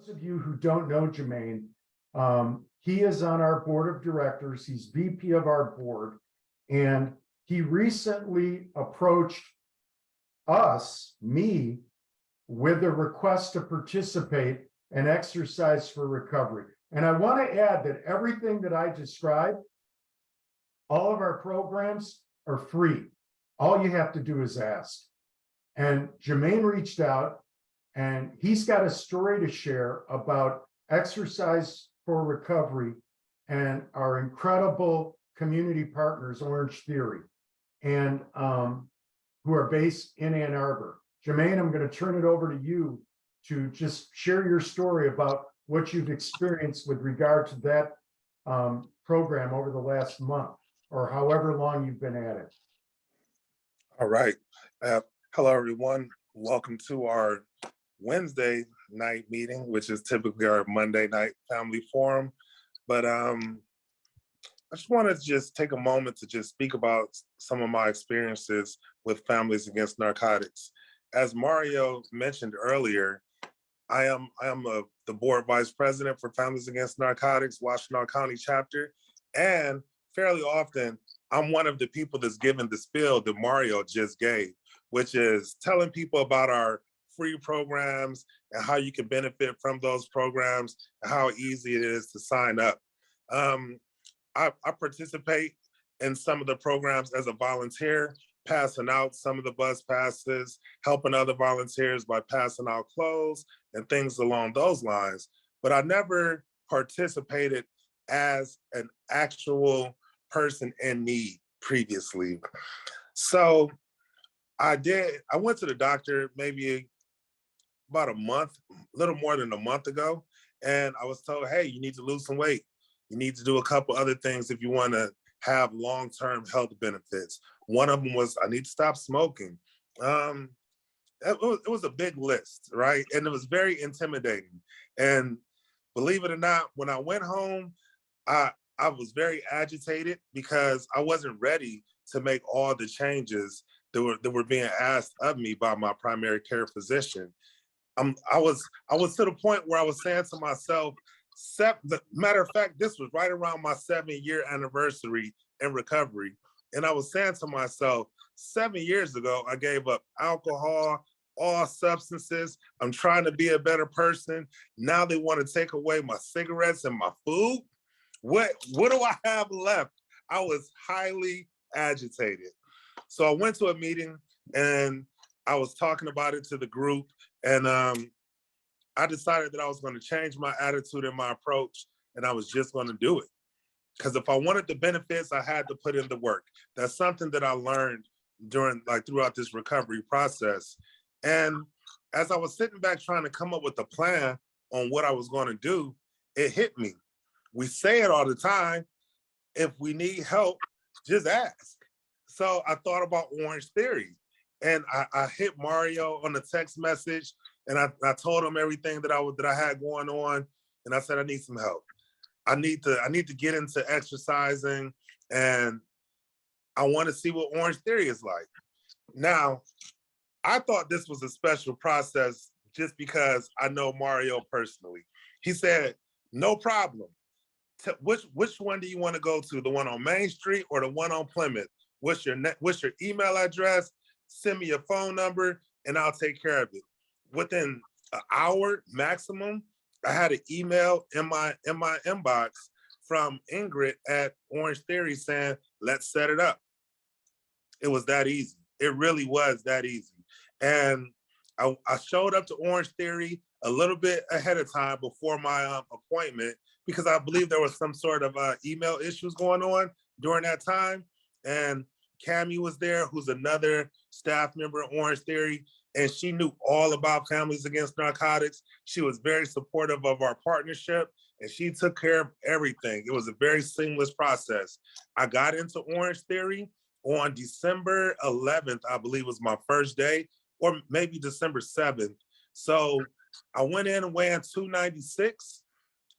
Those of you who don't know Jermaine, he is on our board of directors. He's VP of our board, and he recently approached me, with a request to participate in Exercise for Recovery. And I want to add that everything that I described, all of our programs are free. All you have to do is ask. And Jermaine reached out, and he's got a story to share about Exercise for Recovery and our incredible community partners, Orange Theory, and who are based in Ann Arbor. Jermaine, I'm going to turn it over to you to just share your story about what you've experienced with regard to that program over the last month, or however long you've been at it. All right. Hello, everyone. Welcome to our Wednesday night meeting, which is typically our Monday night family forum. But I just want to just take a moment to just speak about some of my experiences with Families Against Narcotics. As Mario mentioned earlier, I am the board vice president for Families Against Narcotics, Washtenaw County chapter, and fairly often I'm one of the people that's given the spiel that Mario just gave, which is telling people about our free programs and how you can benefit from those programs and how easy it is to sign up. I participate in some of the programs as a volunteer, passing out some of the bus passes, helping other volunteers by passing out clothes and things along those lines. But I never participated as an actual person in need previously. So I went to the doctor maybe about a little more than a month ago, and I was told, hey, you need to lose some weight. You need to do a couple other things if you want to have long-term health benefits. One of them was I need to stop smoking. It was a big list, right? And it was very intimidating. And believe it or not, when I went home, I was very agitated because I wasn't ready to make all the changes that were being asked of me by my primary care physician. I was to the point where I was saying to myself, matter of fact, this was right around my 7-year anniversary in recovery. And I was saying to myself, 7 years ago, I gave up alcohol, all substances. I'm trying to be a better person. Now they want to take away my cigarettes and my food. What do I have left? I was highly agitated. So I went to a meeting and I was talking about it to the group, and I decided that I was going to change my attitude and my approach, and I was just going to do it. Because if I wanted the benefits, I had to put in the work. That's something that I learned throughout this recovery process. And as I was sitting back trying to come up with a plan on what I was going to do, it hit me. We say it all the time. If we need help, just ask. So I thought about Orange Theory, and I hit Mario on the text message, and I told him everything that I had going on, and I said I need some help. I need to get into exercising, and I want to see what Orange Theory is like. Now, I thought this was a special process just because I know Mario personally. He said, no problem. Which one do you want to go to? The one on Main Street or the one on Plymouth? What's your email address? Send me your phone number and I'll take care of it. Within an hour maximum, I had an email in my inbox from Ingrid at Orange Theory saying, let's set it up. It was that easy. It really was that easy. And I showed up to Orange Theory a little bit ahead of time before my appointment, because I believe there was some sort of email issues going on during that time. And Cammie was there, who's another staff member at Orange Theory, and she knew all about Families Against Narcotics. She was very supportive of our partnership, and she took care of everything. It was a very seamless process. I got into Orange Theory on December 11th, I believe was my first day, or maybe December 7th. So I went in and weighed 296.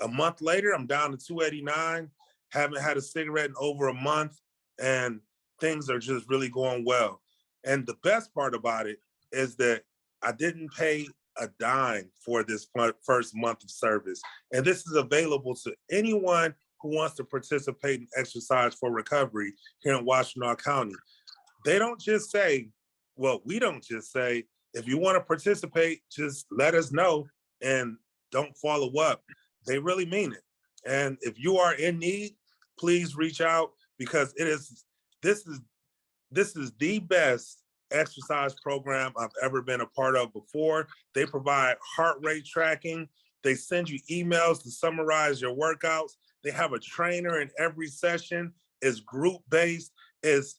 A month later, I'm down to 289. Haven't had a cigarette in over a month, and things are just really going well. And the best part about it is that I didn't pay a dime for this first month of service. And this is available to anyone who wants to participate in Exercise for Recovery here in Washtenaw County. They don't just say, well, we don't just say, if you want to participate, just let us know and don't follow up. They really mean it. And if you are in need, please reach out, because this is the best exercise program I've ever been a part of before. They provide heart rate tracking. They send you emails to summarize your workouts. They have a trainer in every session. It's group-based. It's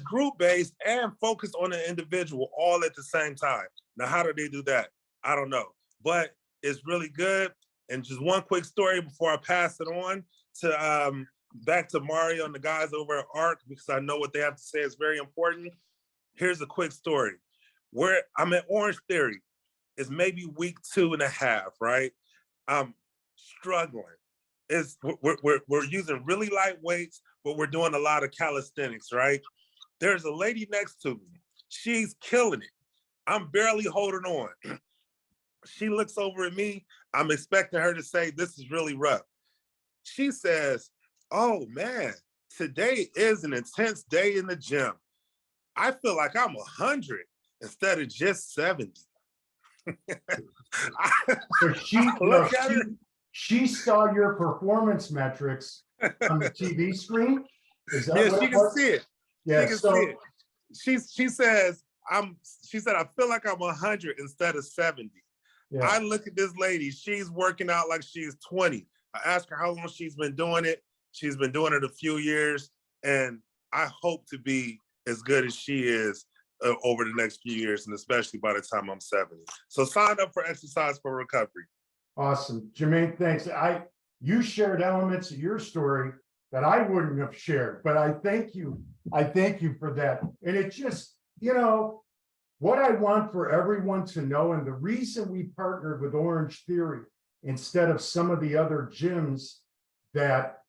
group-based and focused on an individual all at the same time. Now, how do they do that? I don't know, but it's really good. And just one quick story before I pass it on to back to Mario and the guys over at AARC, because I know what they have to say is very important. Here's a quick story. Where I'm at Orange Theory. It's maybe week 2.5, right? I'm struggling. We're using really light weights, but we're doing a lot of calisthenics, right? There's a lady next to me. She's killing it. I'm barely holding on. She looks over at me. I'm expecting her to say, this is really rough. She says, oh man, today is an intense day in the gym. I feel like I'm 100 instead of just 70. She saw your performance metrics on the TV screen. Is that yeah, she can see it. Yeah, she can see it. She says, I feel like I'm 100 instead of 70. Yeah. I look at this lady, she's working out like she's 20. I asked her how long she's been doing it. She's been doing it a few years, and I hope to be as good as she is over the next few years, and especially by the time I'm 70. So sign up for Exercise for Recovery. Awesome. Jermaine, thanks. You shared elements of your story that I wouldn't have shared, but I thank you. I thank you for that. And it just, what I want for everyone to know, and the reason we partnered with Orange Theory instead of some of the other gyms that,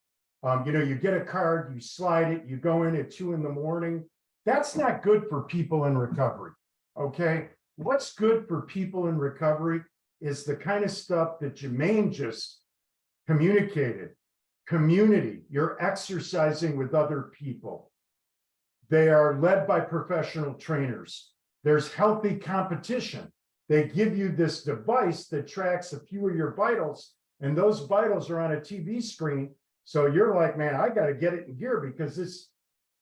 you get a card, you slide it, you go in at 2 a.m. That's not good for people in recovery, okay? What's good for people in recovery is the kind of stuff that Jermaine just communicated. Community, you're exercising with other people. They are led by professional trainers. There's healthy competition. They give you this device that tracks a few of your vitals, and those vitals are on a TV screen. So you're like, man, I got to get it in gear, because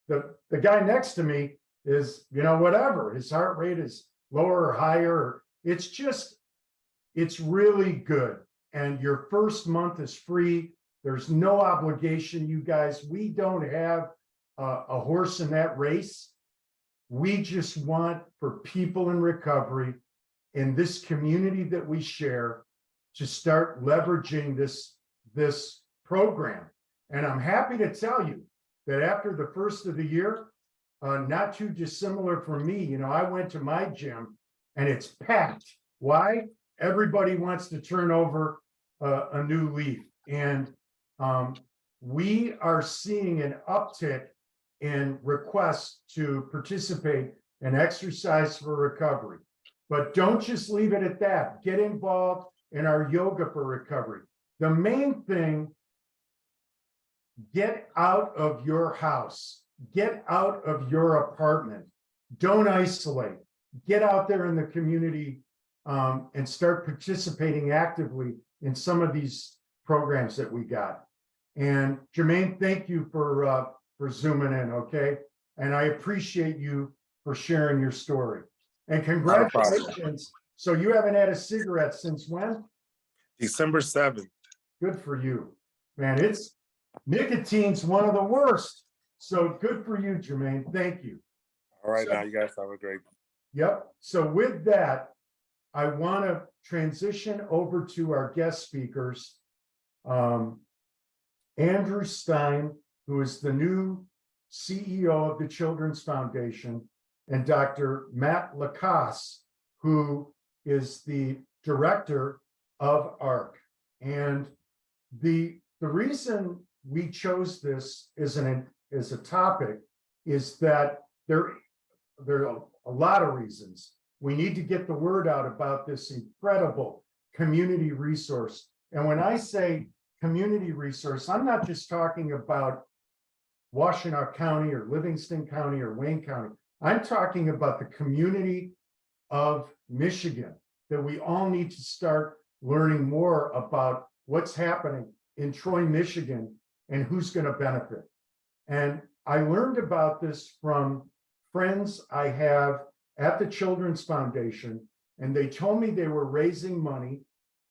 the guy next to me is, whatever. His heart rate is lower or higher. It's really good. And your first month is free. There's no obligation, you guys. We don't have a horse in that race. We just want for people in recovery in this community that we share to start leveraging this program. And I'm happy to tell you that after the first of the year, not too dissimilar from me, I went to my gym and it's packed. Why? Everybody wants to turn over a new leaf. And we are seeing an uptick in requests to participate in Exercise for Recovery. But don't just leave it at that. Get involved in our Yoga for Recovery. The main thing, get out of your house. Get out of your apartment. Don't isolate. Get out there in the community and start participating actively in some of these programs that we got. And Jermaine, thank you for zooming in, okay? And I appreciate you for sharing your story. And congratulations. So you haven't had a cigarette since when? December 7th. Good for you. Man, nicotine's one of the worst. So good for you, Jermaine. Thank you. All right, now you guys have a great. Yep. So with that, I want to transition over to our guest speakers. Andrew Stein, who is the new CEO of the Children's Foundation, and Dr. Matt LaCasse, who is the director of AARC. And the reason we chose this as a topic is that there are a lot of reasons, We need to get the word out about this incredible community resource. And when I say community resource, I'm not just talking about Washtenaw County or Livingston County or Wayne County. I'm talking about the community of Michigan, that we all need to start learning more about what's happening in Troy, Michigan, and who's going to benefit. And I learned about this from friends I have at the Children's Foundation, and they told me they were raising money.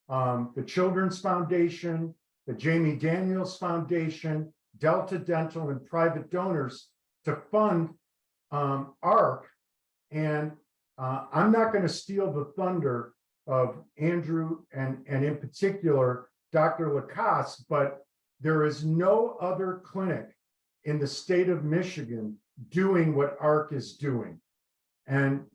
The Children's Foundation, the Jamie Daniels Foundation, Delta Dental, and private donors to fund AARC. And I'm not going to steal the thunder of Andrew and in particular, Dr. LaCasse, but there is no other clinic in the state of Michigan doing what AARC is doing. And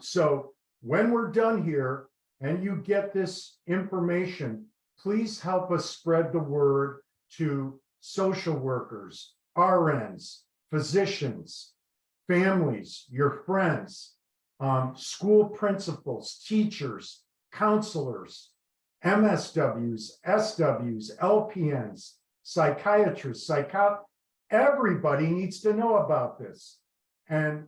so when we're done here and you get this information, please help us spread the word to social workers, RNs, physicians, families, your friends, school principals, teachers, counselors, MSWs, SWs, LPNs, psychiatrists, everybody needs to know about this. And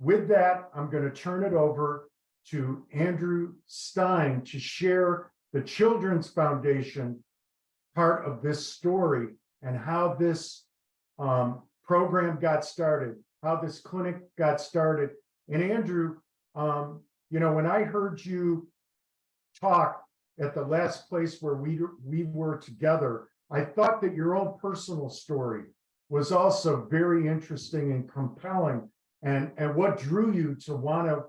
with that, I'm going to turn it over to Andrew Stein to share the Children's Foundation part of this story and how this program got started, how this clinic got started. And Andrew, when I heard you talk at the last place where we were together, I thought that your own personal story was also very interesting and compelling, and what drew you to want to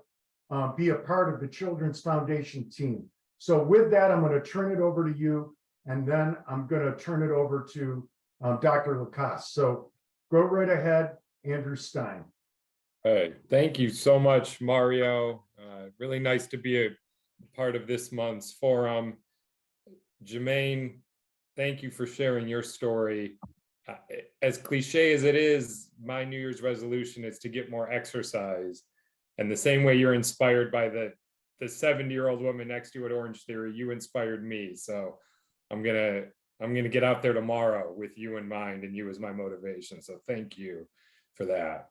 be a part of the Children's Foundation team. So with that, I'm going to turn it over to you, and then I'm going to turn it over to Dr. LaCasse. So go right ahead, Andrew Stein. Hey, thank you so much, Mario. Really nice to be a part of this month's forum. Jermaine, thank you for sharing your story. As cliche as it is, my New Year's resolution is to get more exercise. And the same way you're inspired by the 70-year-old woman next to you at Orange Theory, you inspired me. So I'm gonna get out there tomorrow with you in mind and you as my motivation. So thank you for that.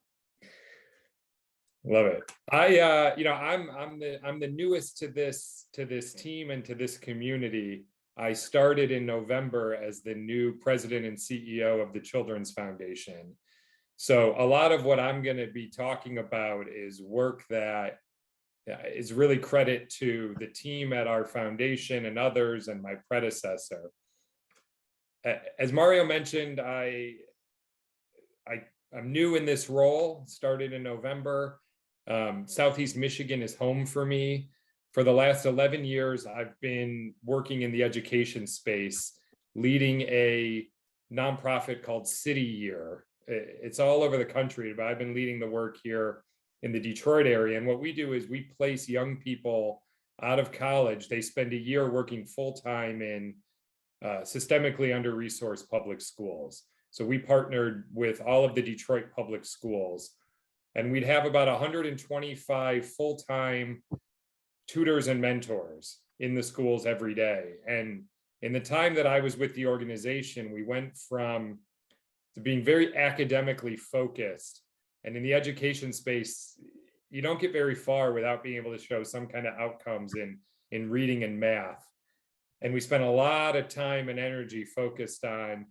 Love it. I'm the newest to this team and to this community. I started in November as the new president and CEO of the Children's Foundation. So a lot of what I'm going to be talking about is work that is really credit to the team at our foundation and others and my predecessor. As Mario mentioned, I'm new in this role, started in November. Southeast Michigan is home for me. For the last 11 years, I've been working in the education space, leading a nonprofit called City Year. It's all over the country, but I've been leading the work here in the Detroit area. And what we do is we place young people out of college. They spend a year working full-time in systemically under-resourced public schools. So we partnered with all of the Detroit public schools, and we'd have about 125 full-time tutors and mentors in the schools every day. And in the time that I was with the organization, we went from being very academically focused. And in the education space, you don't get very far without being able to show some kind of outcomes in reading and math. And we spent a lot of time and energy focused on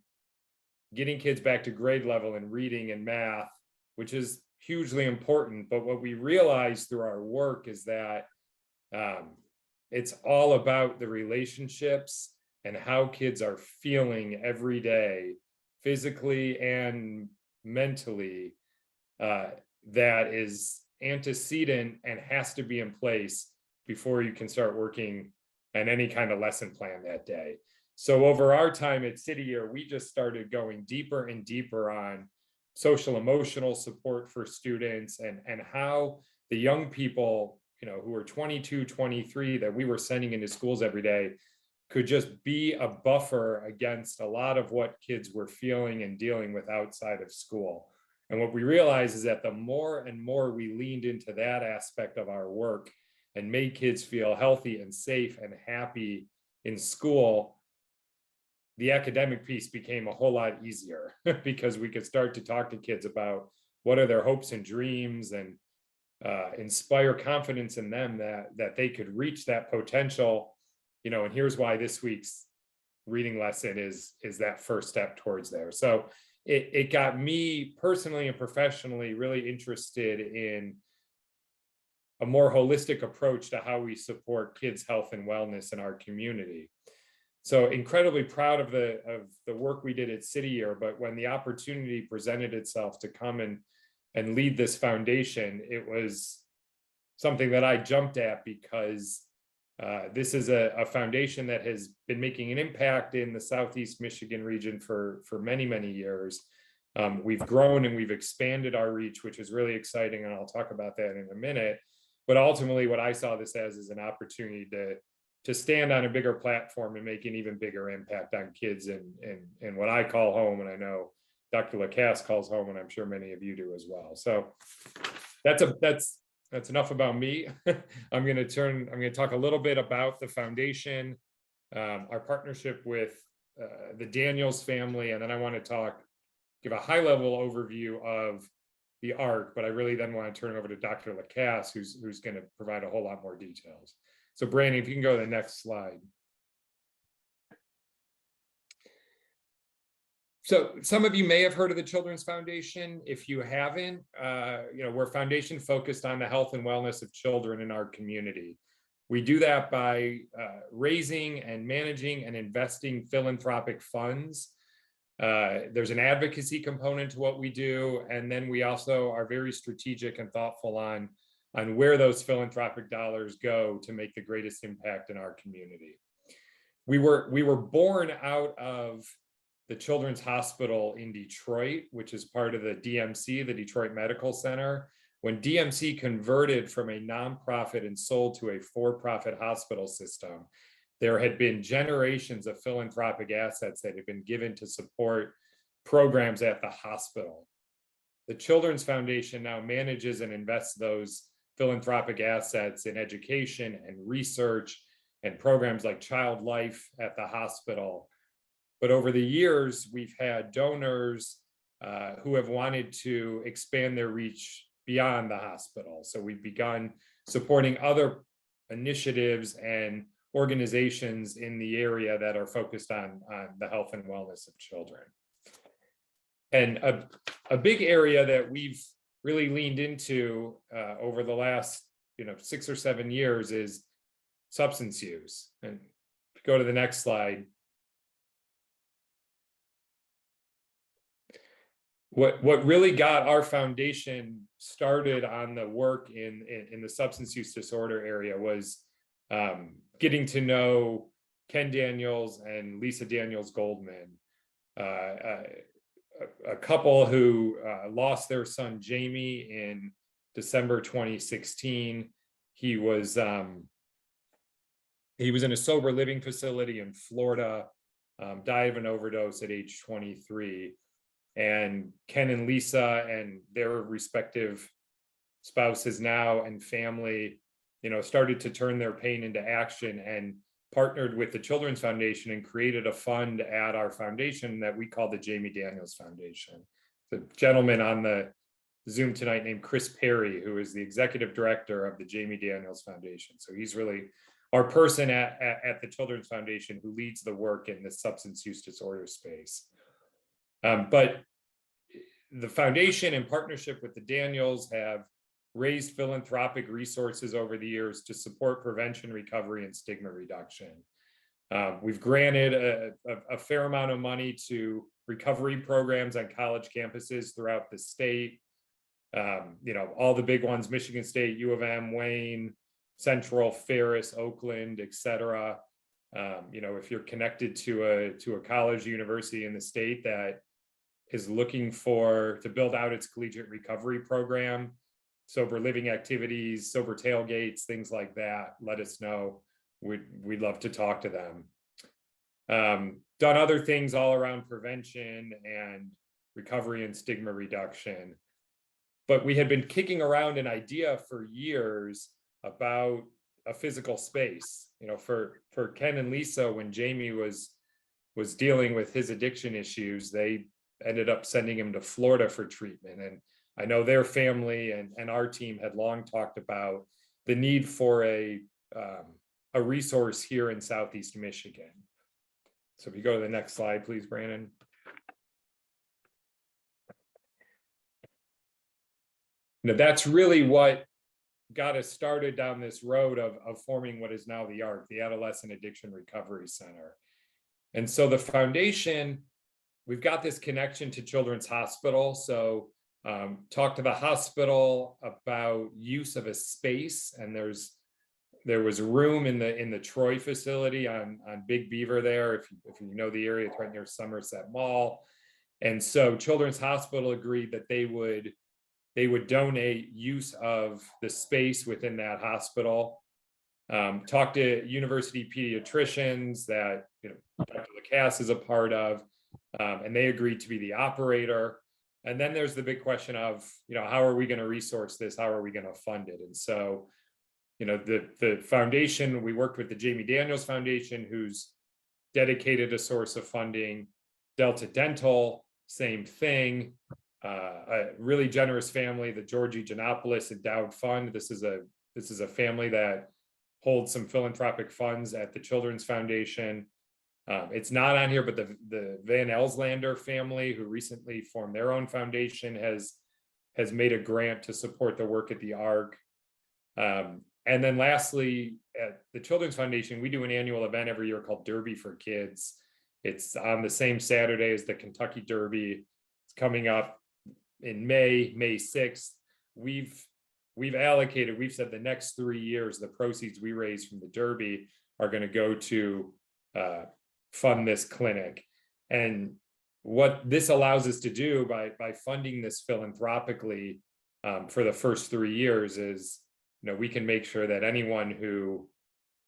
getting kids back to grade level in reading and math, which is hugely important. But what we realized through our work is that it's all about the relationships and how kids are feeling every day, physically and mentally, that is antecedent and has to be in place before you can start working on any kind of lesson plan that day. So over our time at City Year, we just started going deeper and deeper on social emotional support for students and how the young people, who are 22, 23, that we were sending into schools every day could just be a buffer against a lot of what kids were feeling and dealing with outside of school. And what we realized is that the more and more we leaned into that aspect of our work and made kids feel healthy and safe and happy in school, the academic piece became a whole lot easier because we could start to talk to kids about what are their hopes and dreams, and inspire confidence in them that they could reach that potential, and here's why this week's reading lesson is that first step towards there. So it got me personally and professionally really interested in a more holistic approach to how we support kids' health and wellness in our community. So incredibly proud of the work we did at City Year, but when the opportunity presented itself to come and lead this foundation, it was something that I jumped at because this is a foundation that has been making an impact in the Southeast Michigan region for many, many years. We've grown and we've expanded our reach, which is really exciting, and I'll talk about that in a minute. But ultimately, what I saw this as is an opportunity to stand on a bigger platform and make an even bigger impact on kids in what I call home, and I know Dr. LaCasse calls home, and I'm sure many of you do as well. So that's enough about me. I'm going to talk a little bit about the foundation, our partnership with the Daniels family, and then I want to give a high-level overview of the ARC, but I really then want to turn it over to Dr. LaCasse, who's going to provide a whole lot more details. So Brandon, if you can go to the next slide. So some of you may have heard of the Children's Foundation. If you haven't, we're a foundation focused on the health and wellness of children in our community. We do that by raising and managing and investing philanthropic funds. There's an advocacy component to what we do, and then we also are very strategic and thoughtful on where those philanthropic dollars go to make the greatest impact in our community. We were born out of the Children's Hospital in Detroit, which is part of the DMC, the Detroit Medical Center. When DMC converted from a nonprofit and sold to a for-profit hospital system, there had been generations of philanthropic assets that had been given to support programs at the hospital. The Children's Foundation now manages and invests those philanthropic assets in education and research and programs like Child Life at the hospital. But over the years, we've had donors who have wanted to expand their reach beyond the hospital. So we've begun supporting other initiatives and organizations in the area that are focused on the health and wellness of children. And a big area that we've really leaned into over the last 6 or 7 years is substance use. And go to the next slide. What really got our foundation started on the work in the substance use disorder area was getting to know Ken Daniels and Lisa Daniels Goldman, a couple who lost their son Jamie in December 2016. He was in a sober living facility in Florida, died of an overdose at age 23. And Ken and Lisa and their respective spouses now and family, started to turn their pain into action and partnered with the Children's Foundation and created a fund at our foundation that we call the Jamie Daniels Foundation. The gentleman on the Zoom tonight named Chris Perry, who is the executive director of the Jamie Daniels Foundation. So he's really our person at the Children's Foundation who leads the work in the substance use disorder space. But the foundation, in partnership with the Daniels, have raised philanthropic resources over the years to support prevention, recovery, and stigma reduction. We've granted a fair amount of money to recovery programs on college campuses throughout the state. All the big ones: Michigan State, U of M, Wayne, Central, Ferris, Oakland, et cetera. If you're connected to a college, university in the state that is looking to build out its collegiate recovery program, sober living activities, sober tailgates, things like that, let us know. We'd love to talk to them. Done other things all around prevention and recovery and stigma reduction. but we had been kicking around an idea for years about a physical space. For Ken and Lisa, when Jamie was dealing with his addiction issues, they ended up sending him to Florida for treatment. And I know their family and our team had long talked about the need for a resource here in Southeast Michigan. So if you go to the next slide, please, Brandon. That's really what got us started down this road of forming what is now the AARC, the Adolescent Addiction Recovery Center. And so the foundation, we've got this connection to Children's Hospital. So talk to the hospital about use of a space, and there was room in the Troy facility on Big Beaver there. If you know the area, it's right near Somerset Mall. And so Children's Hospital agreed that they would donate use of the space within that hospital. Talk to university pediatricians that Dr. LaCasse is a part of, and they agreed to be the operator. And then there's the big question of, how are we going to resource this? How are we going to fund it? And so, the foundation, we worked with the Jamie Daniels Foundation, who's dedicated a source of funding. Delta Dental, same thing. A really generous family, the Georgie Giannopoulos Endowed Fund. This is a family that holds some philanthropic funds at the Children's Foundation. It's not on here, but the Van Elslander family, who recently formed their own foundation, has made a grant to support the work at the AARC. And then lastly, at the Children's Foundation, we do an annual event every year called Derby for Kids. It's on the same Saturday as the Kentucky Derby. It's coming up in May 6th. We've said the next 3 years, the proceeds we raise from the Derby are going to go to fund this clinic. And what this allows us to do by funding this philanthropically for the first 3 years is, we can make sure that anyone who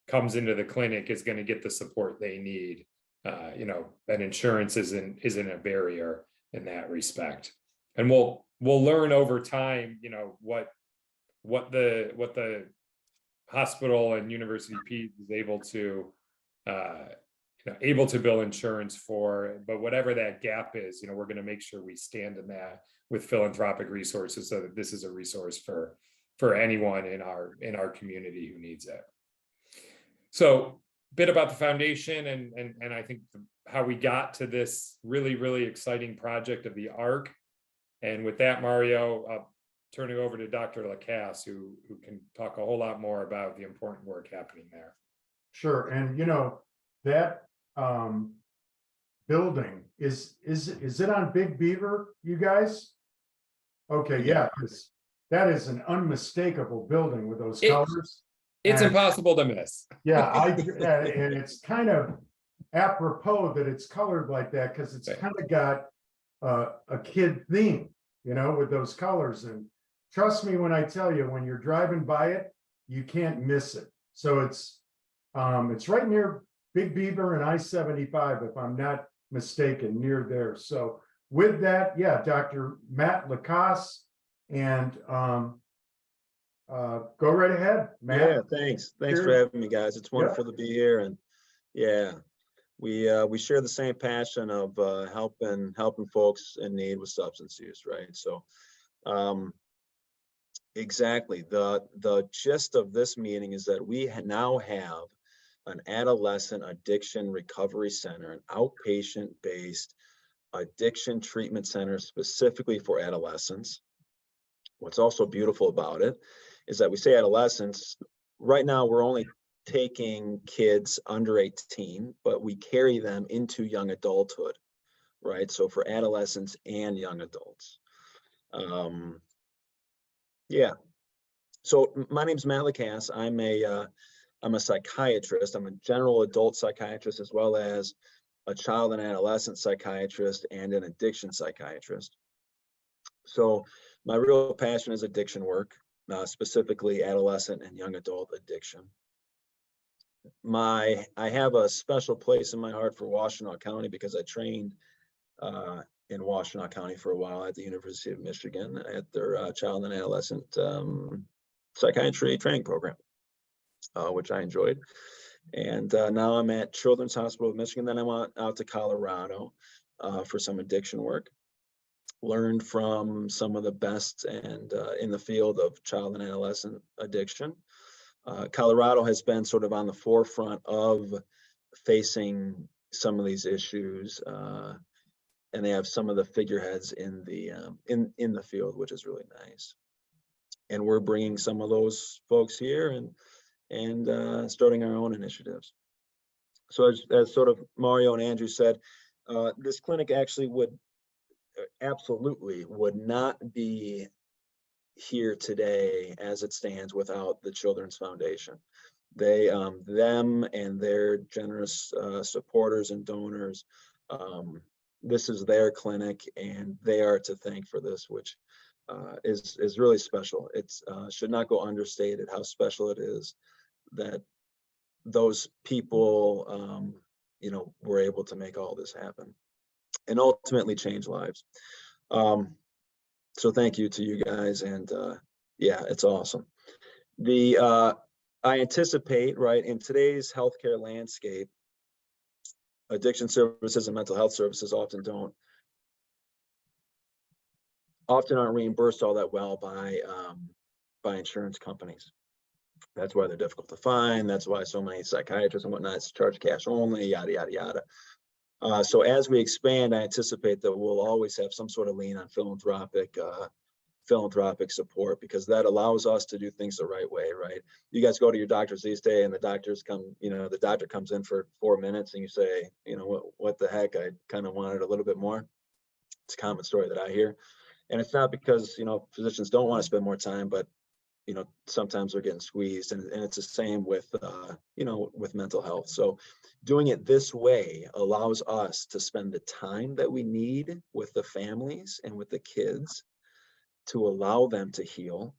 comes into the clinic is going to get the support they need. And insurance isn't a barrier in that respect. And we'll learn over time, what the hospital and university Peds is able to bill insurance for. But whatever that gap is, we're going to make sure we stand in that with philanthropic resources, so that this is a resource for anyone in our community who needs it. So a bit about the foundation and I think how we got to this really, really exciting project of the AARC. And with that, Mario, I'll turn it over to Dr. LaCasse, who can talk a whole lot more about the important work happening there. Sure. And that building is it on Big Beaver, you guys? Okay, yeah, because that is an unmistakable building with those colors. It's impossible to miss. Yeah, and it's kind of apropos that it's colored like that, because it's kind of got a kid theme, with those colors. And trust me when I tell you, when you're driving by it, you can't miss it. So it's right near Big Beaver and I-75, if I'm not mistaken, near there. So with that, yeah, Dr. Matt LaCasse, and go right ahead, Matt. Yeah, thanks for having me, guys. It's wonderful to be here. And yeah, we share the same passion of helping folks in need with substance use, right? So exactly, the gist of this meeting is that we now have an Adolescent Addiction Recovery Center, an outpatient based addiction treatment center specifically for adolescents. What's also beautiful about it is that we say adolescents. Right now, we're only taking kids under 18, but we carry them into young adulthood, right? So for adolescents and young adults. Yeah. So my name's Matt LaCasse. I'm a psychiatrist. I'm a general adult psychiatrist, as well as a child and adolescent psychiatrist and an addiction psychiatrist. So my real passion is addiction work, specifically adolescent and young adult addiction. I have a special place in my heart for Washtenaw County because I trained in Washtenaw County for a while at the University of Michigan at their child and adolescent psychiatry training program, which I enjoyed. And now I'm at Children's Hospital of Michigan. Then I went out to Colorado for some addiction work. Learned from some of the best and in the field of child and adolescent addiction. Colorado has been sort of on the forefront of facing some of these issues, and they have some of the figureheads in the field, which is really nice. And we're bringing some of those folks here and starting our own initiatives. So as sort of Mario and Andrew said, this clinic actually absolutely would not be here today as it stands without the Children's Foundation. They, them and their generous supporters and donors, this is their clinic and they are to thank for this, which is really special. It's should not go understated how special it is that those people, you know, were able to make all this happen and ultimately change lives. So thank you to you guys. And yeah, it's awesome. I anticipate, right, in today's healthcare landscape, addiction services and mental health services often aren't reimbursed all that well by insurance companies. That's why they're difficult to find. That's why so many psychiatrists and whatnot charge cash only, yada, yada, yada. So as we expand, I anticipate that we'll always have some sort of lean on philanthropic support, because that allows us to do things the right way, right? You guys go to your doctors these days and the doctor comes in for 4 minutes and you say, you know, what the heck, I kind of wanted a little bit more. It's a common story that I hear. And it's not because, you know, physicians don't want to spend more time, but, you know, sometimes they're getting squeezed, and it's the same with, you know, with mental health. So doing it this way allows us to spend the time that we need with the families and with the kids to allow them to heal.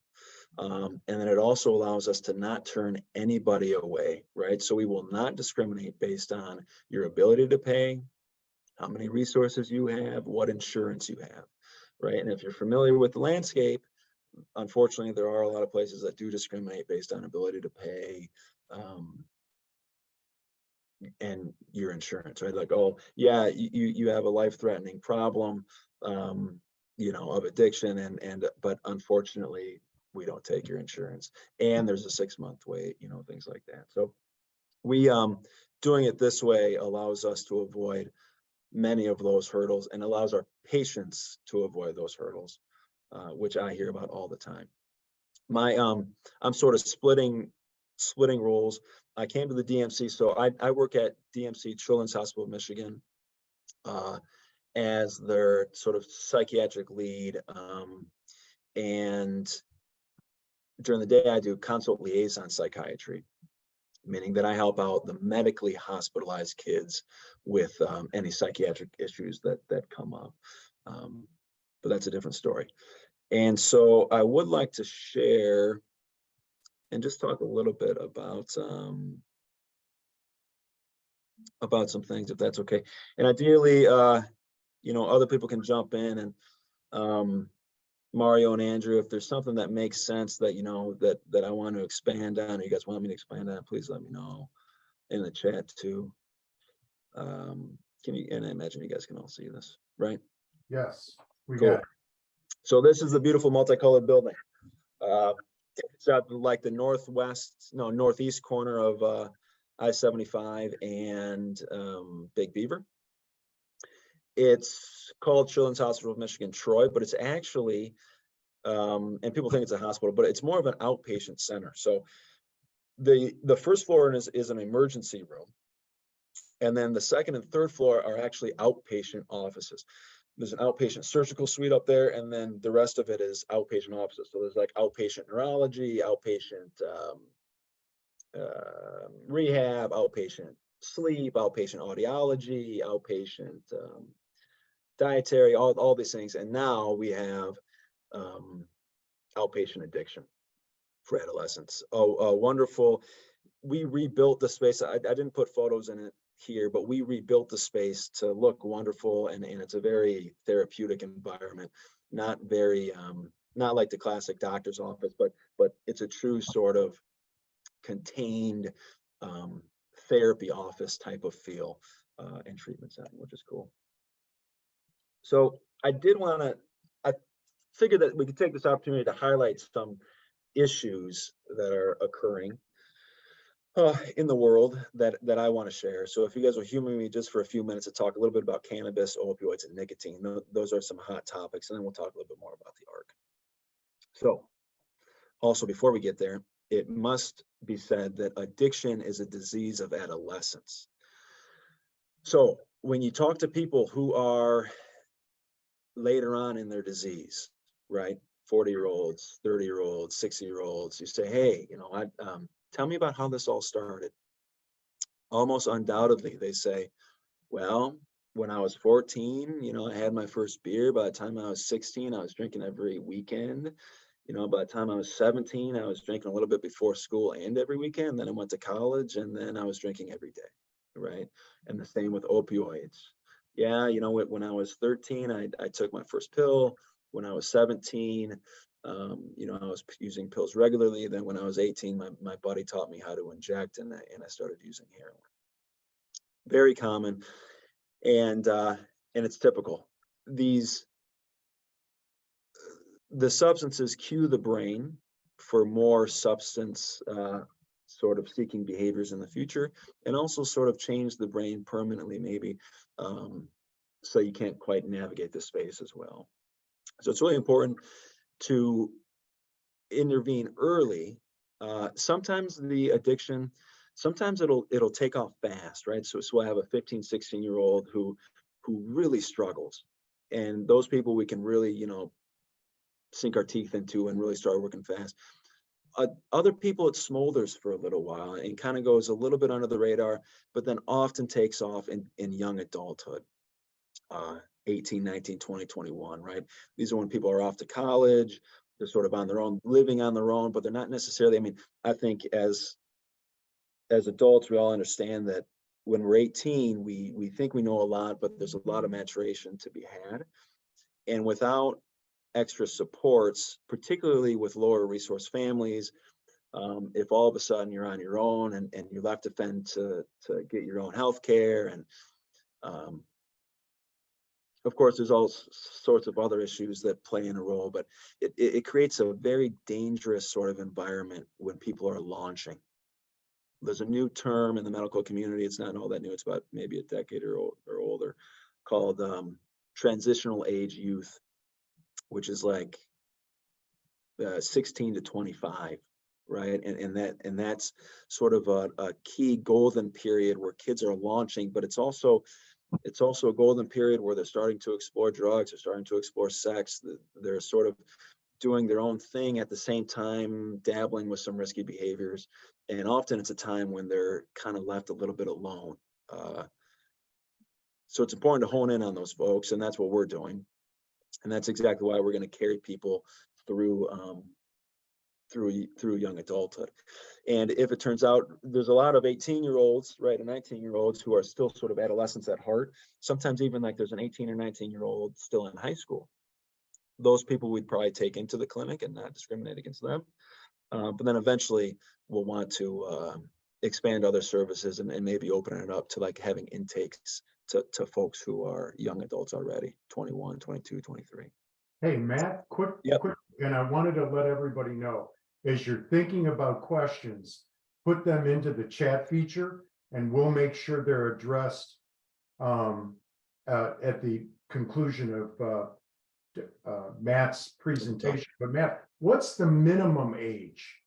And then it also allows us to not turn anybody away, right? So we will not discriminate based on your ability to pay, how many resources you have, what insurance you have, right? And if you're familiar with the landscape, unfortunately, there are a lot of places that do discriminate based on ability to pay and your insurance, right? Like, oh, yeah, you have a life-threatening problem, you know, of addiction, but unfortunately, we don't take your insurance, and there's a 6-month wait, you know, things like that. So we doing it this way allows us to avoid many of those hurdles and allows our patients to avoid those hurdles, which I hear about all the time. I'm sort of splitting roles. I came to the DMC, so I work at DMC Children's Hospital of Michigan as their sort of psychiatric lead, and during the day I do consult liaison psychiatry, meaning that I help out the medically hospitalized kids with any psychiatric issues that come up. But that's a different story. And so I would like to share and just talk a little bit about some things, if that's okay. And ideally, you know, other people can jump in, and Mario and Andrew, if there's something that makes sense that, you know, that I want to expand on, or you guys want me to expand on, please let me know in the chat too. And I imagine you guys can all see this, right? Yes, we Cool. got it. So this is the beautiful multicolored building. It's at like the northeast corner of I-75 and Big Beaver. It's called Children's Hospital of Michigan Troy, but it's actually, and people think it's a hospital, but it's more of an outpatient center. So the first floor is an emergency room. And then the second and third floor are actually outpatient offices. There's an outpatient surgical suite up there, and then the rest of it is outpatient offices. So there's like outpatient neurology, outpatient rehab, outpatient sleep, outpatient audiology, outpatient dietary, all these things. And now we have outpatient addiction for adolescents. A wonderful we rebuilt the space. I didn't put photos in it here, but we rebuilt the space to look wonderful, and it's a very therapeutic environment. Not very not like the classic doctor's office, but it's a true sort of contained therapy office type of feel and treatment setting, which is cool. So I figured that we could take this opportunity to highlight some issues that are occurring in the world that I want to share. So if you guys will humor me just for a few minutes to talk a little bit about cannabis, opioids, and nicotine, those are some hot topics, and then we'll talk a little bit more about the AARC. So also, before we get there, it must be said that addiction is a disease of adolescence. So when you talk to people who are later on in their disease, right? 40-year-olds, 30-year-olds, 60-year-olds, you say, hey, tell me about how this all started. Almost undoubtedly, they say, well, when I was 14, I had my first beer. By the time I was 16, I was drinking every weekend. By the time I was 17, I was drinking a little bit before school and every weekend. Then I went to college, and then I was drinking every day, right? And the same with opioids. Yeah, when I was 13, I took my first pill. When I was 17, I was using pills regularly. Then when I was 18, my buddy taught me how to inject, and I started using heroin. Very common, and it's typical. The substances cue the brain for more substance sort of seeking behaviors in the future, and also sort of change the brain permanently, maybe, so you can't quite navigate the space as well. So it's really important to intervene early. Sometimes the addiction, it'll take off fast, right? So I have a 15, 16-year-old who really struggles, and those people we can really, sink our teeth into and really start working fast. Other people, it smolders for a little while and kind of goes a little bit under the radar, but then often takes off in young adulthood, 18, 19, 20, 21, right? These are when people are off to college, they're sort of on their own, living on their own, but they're not necessarily, I think as adults, we all understand that when we're 18, we think we know a lot, but there's a lot of maturation to be had. And without extra supports, particularly with lower resource families, if all of a sudden you're on your own and you're left to fend to get your own health care, and of course there's all sorts of other issues that play in a role, but it creates a very dangerous sort of environment when people are launching. There's a new term in the medical community, it's not all that new, it's about maybe a decade or older, called transitional age youth, which is like 16 to 25, right? And that's sort of a key golden period where kids are launching, but it's also a golden period where they're starting to explore drugs, they're starting to explore sex, they're sort of doing their own thing at the same time, dabbling with some risky behaviors. And often it's a time when they're kind of left a little bit alone. So it's important to hone in on those folks, and that's what we're doing. And that's exactly why we're going to carry people through young adulthood. And if it turns out there's a lot of 18-year-olds, right, and 19-year-olds who are still sort of adolescents at heart, sometimes even like there's an 18 or 19-year-old still in high school. Those people we'd probably take into the clinic and not discriminate against them. But then eventually we'll want to expand other services and maybe open it up to like having intakes to folks who are young adults already, 21, 22, 23. Hey, Matt, quick, and I wanted to let everybody know, as you're thinking about questions, put them into the chat feature, and we'll make sure they're addressed at the conclusion of Matt's presentation. But Matt, what's the minimum age?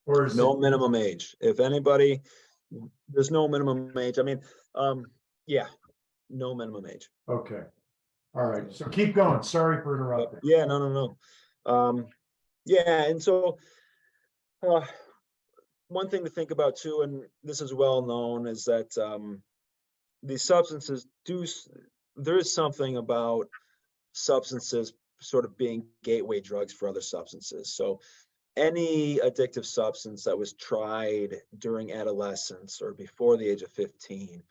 Or is no minimum age? If anybody, there's no minimum age. Yeah, no minimum age. Okay. All right. So keep going. Sorry for interrupting. Yeah, no. Yeah, and so one thing to think about too, and this is well known, is that these substances there is something about substances sort of being gateway drugs for other substances. So any addictive substance that was tried during adolescence or before the age of 15,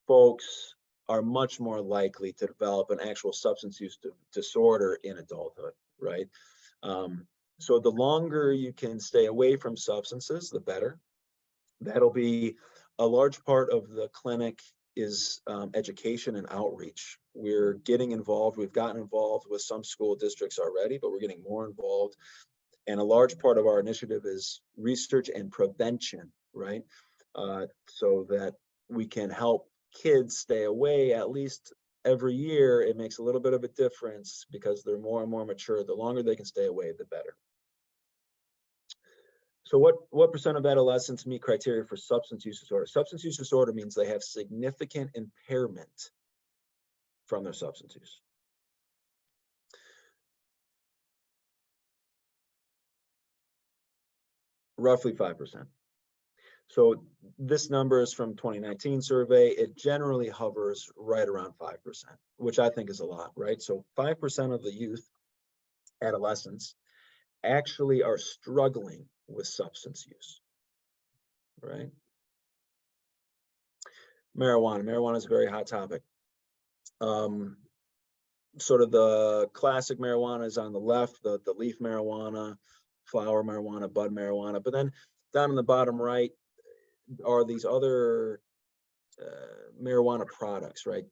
folks are much more likely to develop an actual substance use disorder in adulthood, right? So the longer you can stay away from substances, the better. That'll be a large part of the clinic is education and outreach. We're getting involved. We've gotten involved with some school districts already, but we're getting more involved. And a large part of our initiative is research and prevention, right? So that we can help kids stay away at least every year. It makes a little bit of a difference because they're more and more mature. The longer they can stay away, the better. So what percent of adolescents meet criteria for substance use disorder? Substance use disorder means they have significant impairment from their substance use. Roughly 5%. So this number is from 2019 survey. It generally hovers right around 5%, which I think is a lot, right? So 5% of the youth, adolescents, actually are struggling with substance use, right? Marijuana is a very hot topic. Sort of the classic marijuana is on the left, the leaf marijuana, flower marijuana, bud marijuana, but then down in the bottom right are these other marijuana products, right?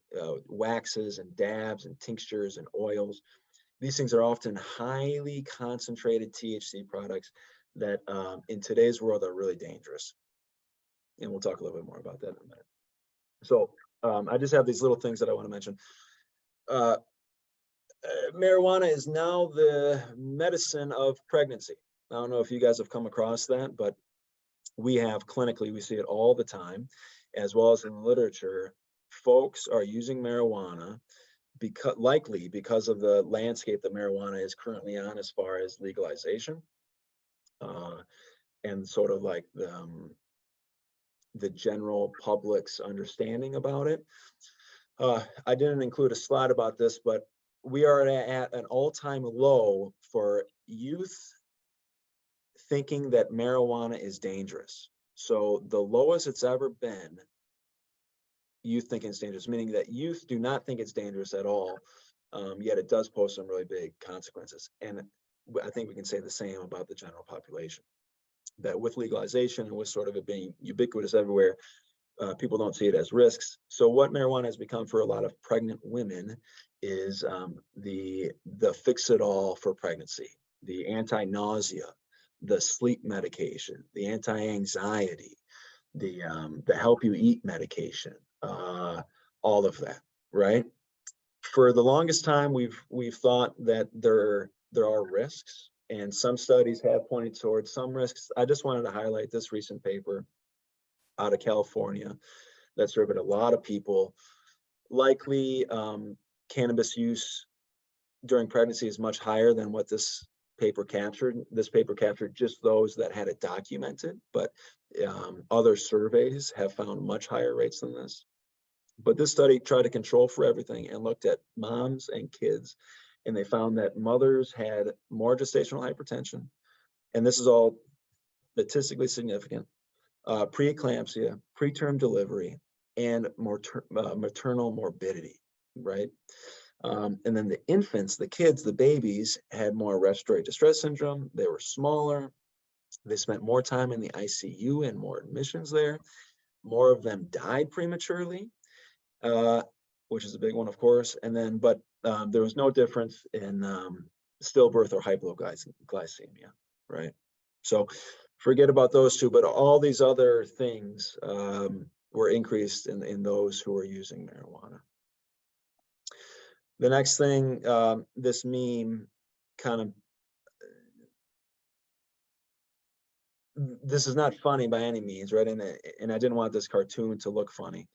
Waxes and dabs and tinctures and oils. These things are often highly concentrated THC products that in today's world are really dangerous. And we'll talk a little bit more about that in a minute. So I just have these little things that I want to mention. Marijuana is now the medicine of pregnancy. I don't know if you guys have come across that, but we have clinically, we see it all the time, as well as in literature. Folks are using marijuana likely because of the landscape that marijuana is currently on as far as legalization, and sort of like the general public's understanding about it. I didn't include a slide about this, but we are at an all-time low for youth thinking that marijuana is dangerous. So the lowest it's ever been, youth thinking it's dangerous, meaning that youth do not think it's dangerous at all, yet it does pose some really big consequences. And I think we can say the same about the general population, that with legalization and with sort of it being ubiquitous everywhere, people don't see it as risks. So what marijuana has become for a lot of pregnant women is the fix-it-all for pregnancy, the anti-nausea, the sleep medication, the anti-anxiety, the help you eat medication, all of that, right? For the longest time, we've thought that there are risks, and some studies have pointed towards some risks. I just wanted to highlight this recent paper out of California that surveyed a lot of people. Likely, cannabis use during pregnancy is much higher than what this paper captured. This paper captured just those that had it documented, but other surveys have found much higher rates than this. But this study tried to control for everything and looked at moms and kids, and they found that mothers had more gestational hypertension, and this is all statistically significant, preeclampsia, preterm delivery, and maternal morbidity, right? And then the infants, the kids, the babies had more respiratory distress syndrome. They were smaller. They spent more time in the ICU and more admissions there. More of them died prematurely, which is a big one, of course. And then, but there was no difference in stillbirth or hypoglycemia, right? So forget about those two, but all these other things were increased in those who were using marijuana. The next thing, this meme kind of, this is not funny by any means, right? And I didn't want this cartoon to look funny.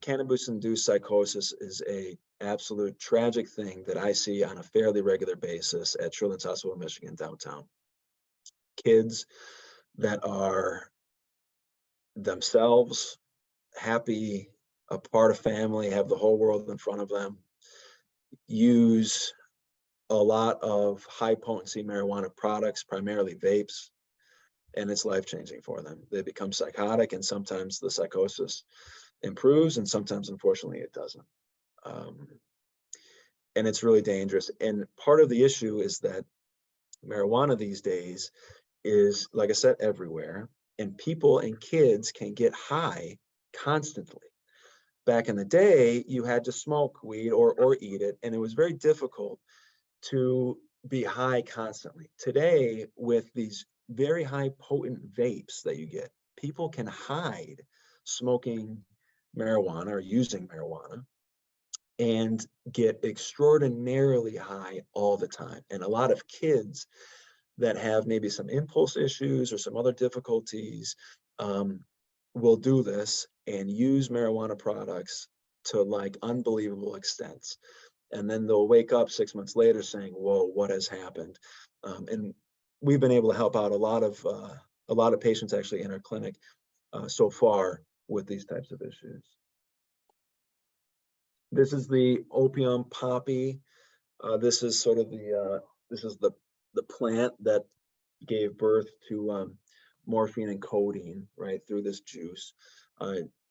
Cannabis-induced psychosis is a absolute tragic thing that I see on a fairly regular basis at Children's Hospital of Michigan downtown. Kids that are themselves, happy, a part of family, have the whole world in front of them, use a lot of high potency marijuana products, primarily vapes, and it's life-changing for them. They become psychotic, and sometimes the psychosis improves, and sometimes, unfortunately, it doesn't. And it's really dangerous. And part of the issue is that marijuana these days is, like I said, everywhere, and people and kids can get high constantly. Back in the day, you had to smoke weed or eat it, and it was very difficult to be high constantly. Today, with these very high potent vapes that you get, people can hide smoking marijuana or using marijuana and get extraordinarily high all the time. And a lot of kids that have maybe some impulse issues or some other difficulties will do this and use marijuana products to like unbelievable extents. And then they'll wake up 6 months later saying, whoa, what has happened? And we've been able to help out a lot of patients actually in our clinic so far with these types of issues. This is the opium poppy. This is sort of the plant that gave birth to morphine and codeine, right, through this juice.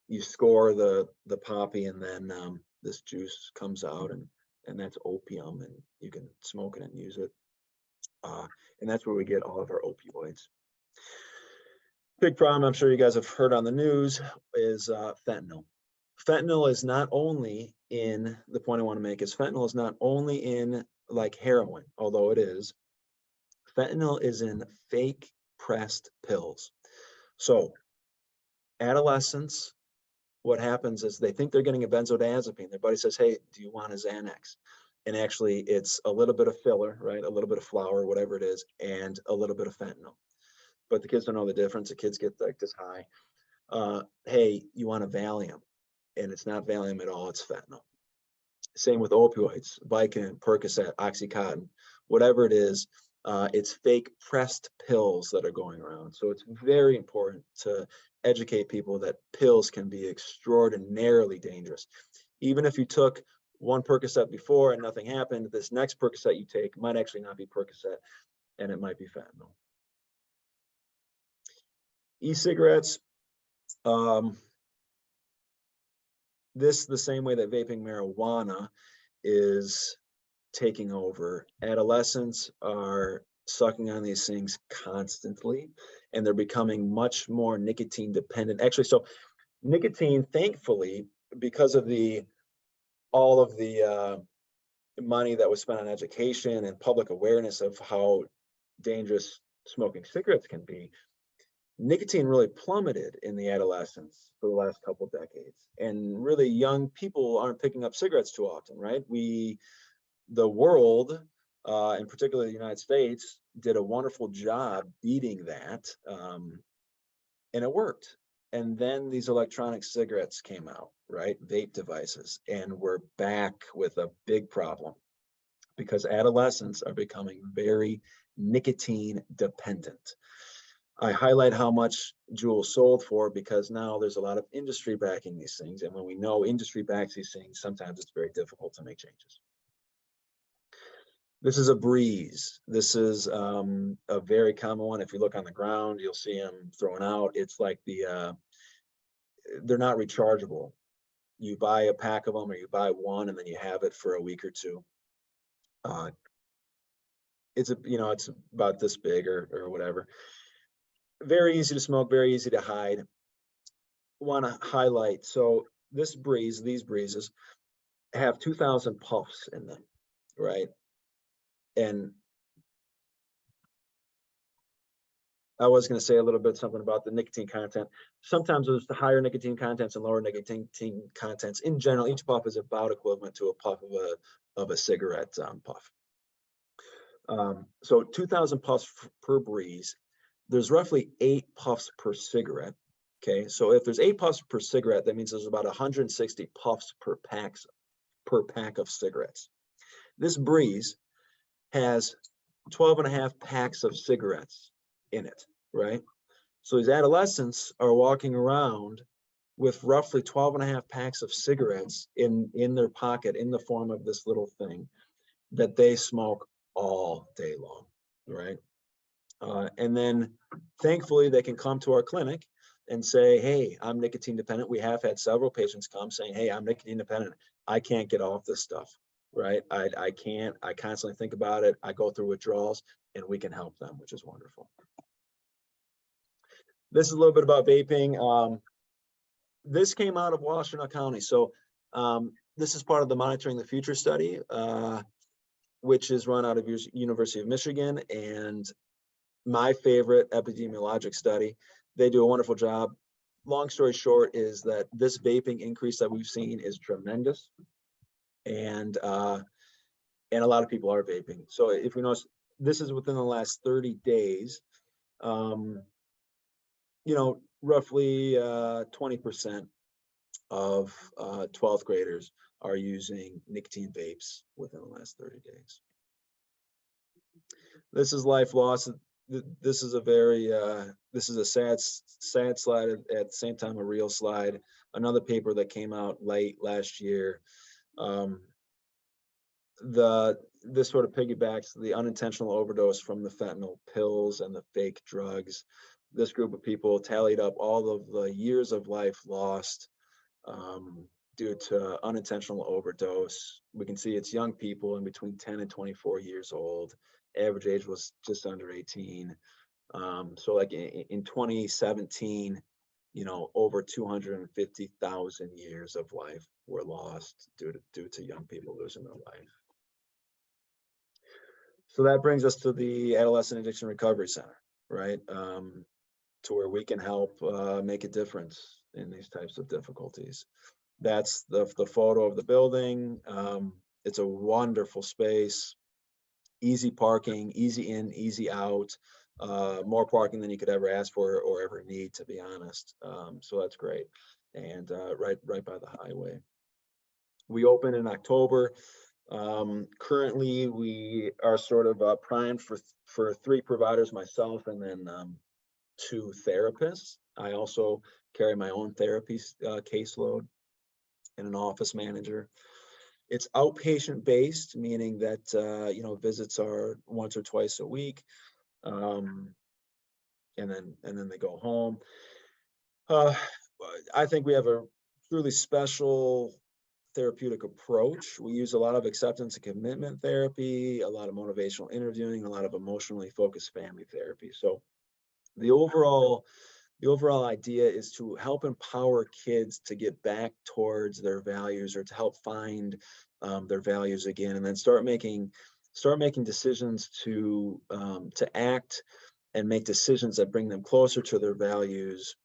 You score the poppy, and then this juice comes out, and that's opium, and you can smoke it and use it. And that's where we get all of our opioids. Big problem, I'm sure you guys have heard on the news, is fentanyl. Fentanyl is not only in, the point I want to make is fentanyl is not only in like heroin, although it is. Fentanyl is in fake pressed pills. So adolescents, what happens is they think they're getting a benzodiazepine. Their buddy says, hey, do you want a Xanax? And actually it's a little bit of filler, right? A little bit of flour, whatever it is, and a little bit of fentanyl. But the kids don't know the difference. The kids get like this high. Hey, you want a Valium? And it's not Valium at all, it's fentanyl. Same with opioids, Vicodin, Percocet, Oxycontin, whatever it is, it's fake pressed pills that are going around. So it's very important to educate people that pills can be extraordinarily dangerous. Even if you took one Percocet before and nothing happened, this next Percocet you take might actually not be Percocet, and it might be fentanyl. E-cigarettes, this the same way that vaping marijuana is taking over. Adolescents are sucking on these things constantly, and they're becoming much more nicotine dependent. Actually, so nicotine, thankfully, because of all of the money that was spent on education and public awareness of how dangerous smoking cigarettes can be, nicotine really plummeted in the adolescents for the last couple of decades. And really young people aren't picking up cigarettes too often, right? The world, and particularly the United States, did a wonderful job beating that, and it worked. And then these electronic cigarettes came out, right? Vape devices, and we're back with a big problem because adolescents are becoming very nicotine dependent. I highlight how much Juul sold for because now there's a lot of industry backing these things. And when we know industry backs these things, sometimes it's very difficult to make changes. This is a breeze. This is a very common one. If you look on the ground, you'll see them thrown out. It's like they're not rechargeable. You buy a pack of them or you buy one and then you have it for a week or two. It's about this big or whatever. Very easy to smoke, very easy to hide. Want to highlight, so these breezes have 2,000 puffs in them, right? And I was going to say a little bit something about the nicotine content. Sometimes there's the higher nicotine contents and lower nicotine contents. In general, each puff is about equivalent to a puff of a cigarette puff. So 2,000 puffs per breeze. There's roughly 8 puffs per cigarette. Okay, so if there's 8 puffs per cigarette, that means there's about 160 puffs per pack of cigarettes. This breeze has 12.5 packs of cigarettes in it, right? So these adolescents are walking around with roughly 12.5 packs of cigarettes in their pocket in the form of this little thing. that they smoke all day long, right? And then thankfully they can come to our clinic and say, hey, I'm nicotine dependent. We have had several patients come saying, hey, I'm nicotine dependent. I can't get off this stuff, right? I can't, I constantly think about it. I go through withdrawals, and we can help them, which is wonderful. This is a little bit about vaping. This came out of Washtenaw County. So this is part of the Monitoring the Future study, which is run out of University of Michigan, and my favorite epidemiologic study. They do a wonderful job. Long story short is that this vaping increase that we've seen is tremendous, and a lot of people are vaping. So if we notice, this is within the last 30 days. You know, roughly 20% of 12th graders are using nicotine vapes within the last 30 days. This is life loss. This is a very, this is a sad slide, at the same time a real slide. Another paper that came out late last year. This sort of piggybacks the unintentional overdose from the fentanyl pills and the fake drugs. This group of people tallied up all of the years of life lost due to unintentional overdose. We can see it's young people in between 10 and 24 years old. Average age was just under 18. So like in 2017, you know, over 250,000 years of life were lost due to young people losing their life. So that brings us to the Adolescent Addiction Recovery Center, right? To where we can help make a difference in these types of difficulties. That's the photo of the building. It's a wonderful space, easy parking, easy in, easy out, more parking than you could ever ask for or ever need, to be honest. So that's great. And right by the highway. We opened in October. Currently, we are sort of primed for 3 providers, myself, and then 2 therapists. I also carry my own therapy caseload and an office manager. It's outpatient based, meaning that you know, visits are once or twice a week, and then they go home. I think we have a truly special therapeutic approach. We use a lot of acceptance and commitment therapy, a lot of motivational interviewing, a lot of emotionally focused family therapy. So the overall idea is to help empower kids to get back towards their values, or to help find their values again, and then start making decisions to act and make decisions that bring them closer to their values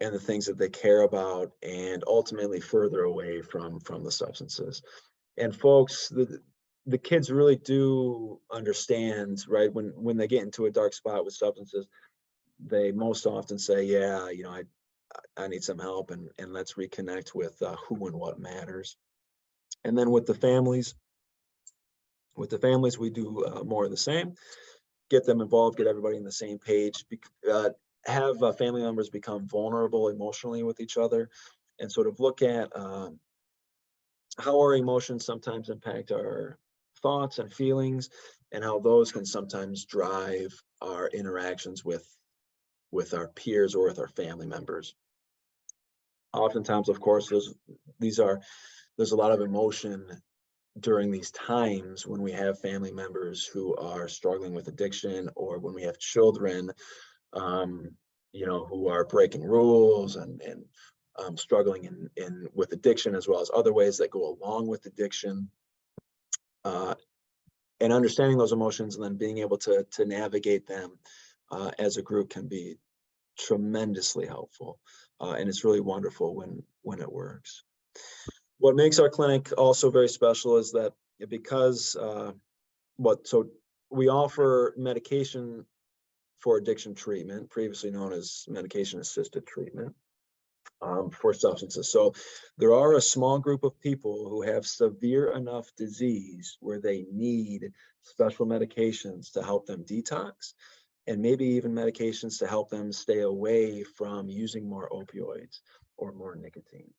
and the things that they care about, and ultimately further away from the substances. And folks, the kids really do understand, right? When they get into a dark spot with substances, they most often say, yeah, you know, I need some help, and let's reconnect with who and what matters. And then with the families, we do more of the same. Get them involved, get everybody on the same page, have family members become vulnerable emotionally with each other, and sort of look at how our emotions sometimes impact our thoughts and feelings, and how those can sometimes drive our interactions with our peers or with our family members. Oftentimes, of course, there's a lot of emotion during these times when we have family members who are struggling with addiction, or when we have children, you know, who are breaking rules and struggling with addiction, as well as other ways that go along with addiction. And understanding those emotions and then being able to navigate them as a group can be tremendously helpful. And it's really wonderful when it works. What makes our clinic also very special is that because so we offer medication for addiction treatment, previously known as medication assisted treatment, for substances. So there are a small group of people who have severe enough disease where they need special medications to help them detox, and maybe even medications to help them stay away from using more opioids or more nicotine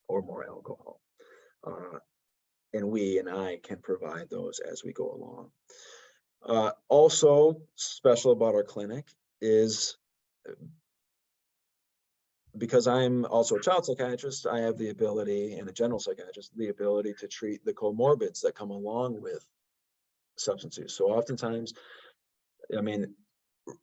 or more alcohol. and I can provide those as we go along. Also special about our clinic is, because I'm also a child psychiatrist, I have the ability, and a general psychiatrist, the ability to treat the comorbids that come along with substance use. So oftentimes, I mean,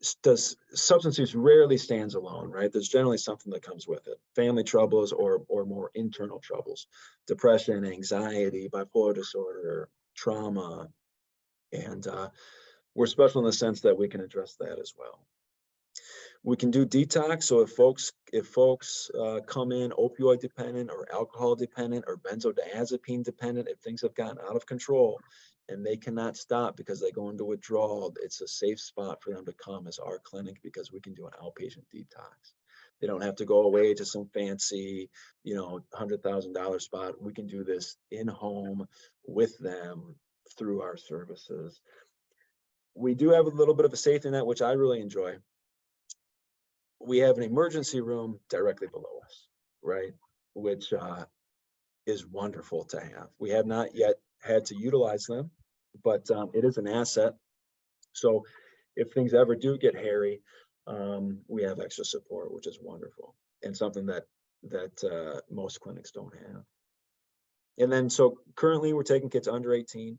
substance use rarely stands alone, right? There's generally something that comes with it: family troubles or more internal troubles, depression, anxiety, bipolar disorder, trauma, and we're special in the sense that we can address that as well. We can do detox. So if folks come in opioid dependent or alcohol dependent or benzodiazepine dependent, if things have gotten out of control and they cannot stop because they go into withdrawal, it's a safe spot for them to come as our clinic, because we can do an outpatient detox. They don't have to go away to some fancy, $100,000 spot. We can do this in home with them through our services. We do have a little bit of a safety net, which I really enjoy. We have an emergency room directly below us, right? Which is wonderful to have. We have not yet had to utilize them, but it is an asset. So if things ever do get hairy, we have extra support, which is wonderful, and something that most clinics don't have. And then, so currently we're taking kids under 18.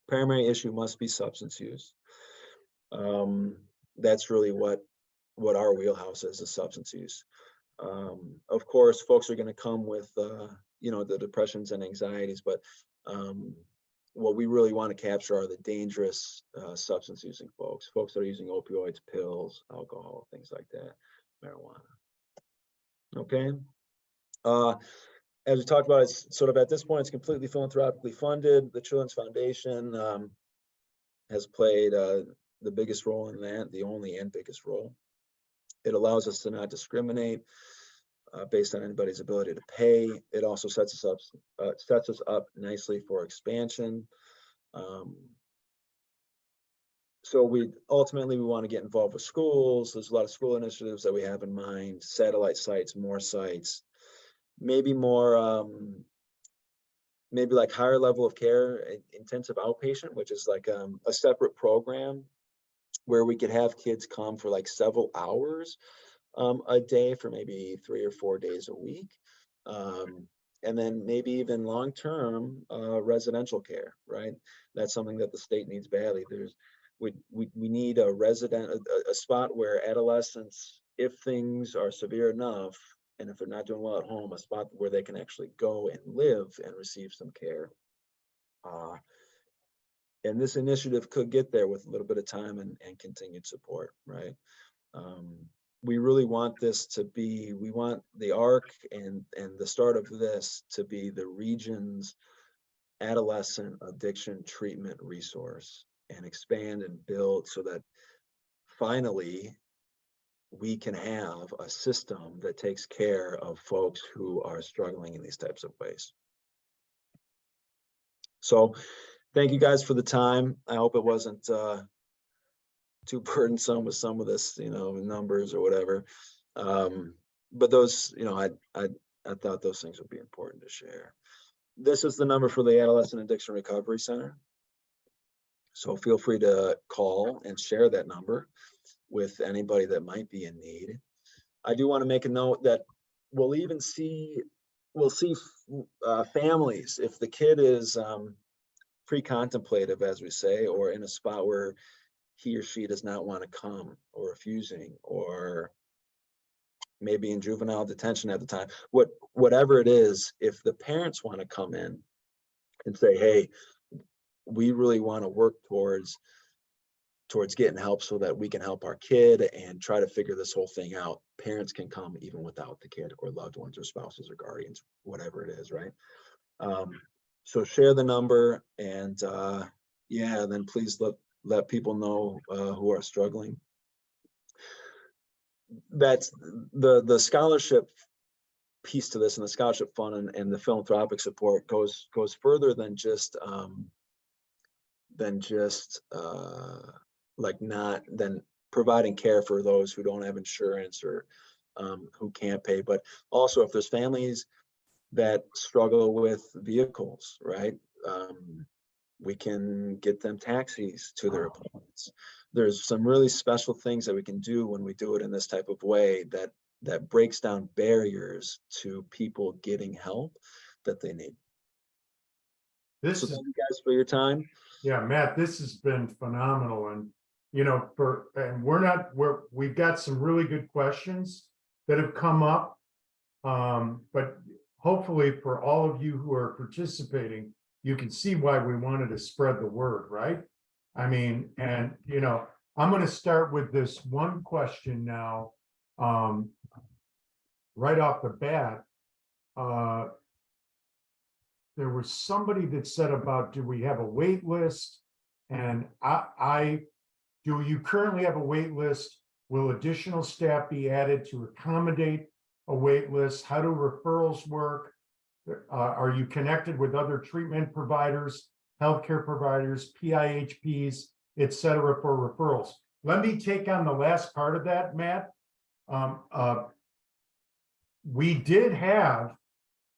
Primary issue must be substance use. That's really what our wheelhouse is substance use. Of course, folks are going to come with, the depressions and anxieties, but what we really want to capture are the dangerous substance using folks that are using opioids, pills, alcohol, things like that, marijuana. Okay. As we talked about, it's sort of at this point, it's completely philanthropically funded. The Children's Foundation has played the biggest role in that, the only and biggest role. It allows us to not discriminate based on anybody's ability to pay. It also sets us up nicely for expansion. So we ultimately want to get involved with schools. There's a lot of school initiatives that we have in mind: satellite sites, more sites, maybe more, maybe like higher level of care, intensive outpatient, which is like a separate program where we could have kids come for like several hours a day for maybe 3 or 4 days a week. And then maybe even long-term residential care, right? That's something that the state needs badly. We need a spot where adolescents, if things are severe enough, and if they're not doing well at home, a spot where they can actually go and live and receive some care. And this initiative could get there with a little bit of time and continued support, right? We really want this to be, we want the AARC and the start of this to be the region's adolescent addiction treatment resource, and expand and build so that finally we can have a system that takes care of folks who are struggling in these types of ways. So thank you guys for the time. I hope it wasn't too burdensome with some of this, numbers or whatever. But those, I thought those things would be important to share. This is the number for the Adolescent Addiction Recovery Center. So feel free to call and share that number with anybody that might be in need. I do want to make a note that we'll see families, if the kid is pre-contemplative, as we say, or in a spot where he or she does not want to come, or refusing, or maybe in juvenile detention at the time, whatever it is, if the parents want to come in and say, hey, we really want to work towards getting help so that we can help our kid and try to figure this whole thing out, parents can come even without the kid, or loved ones or spouses or guardians, whatever it is, right? So share the number, and then please let people know who are struggling. That's the scholarship piece to this, and the scholarship fund and the philanthropic support goes further than just providing care for those who don't have insurance or who can't pay, but also if there's families that struggle with vehicles, right? We can get them taxis to their appointments. There's some really special things that we can do when we do it in this type of way that breaks down barriers to people getting help that they need. This So is, thank you guys for your time. yeah, Matt, this has been phenomenal. And, we've got some really good questions that have come up. But hopefully for all of you who are participating, you can see why we wanted to spread the word, right? I mean, and, I'm going to start with this one question now. Right off the bat, there was somebody that said about, do we have a wait list? And do you currently have a wait list? Will additional staff be added to accommodate a wait list? How do referrals work? Are you connected with other treatment providers, healthcare providers, PIHPs, et cetera, for referrals? Let me take on the last part of that, Matt. We did have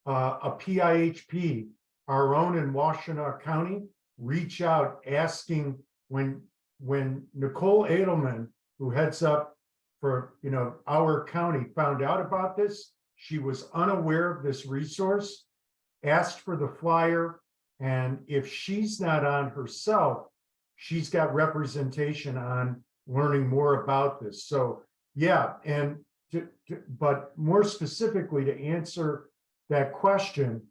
a PIHP, our own in Washtenaw County, reach out asking when Nicole Edelman, who heads up for our county, found out about this. She was unaware of this resource, asked for the flyer, and if she's not on herself, she's got representation on learning more about this. So yeah, and but more specifically to answer that question,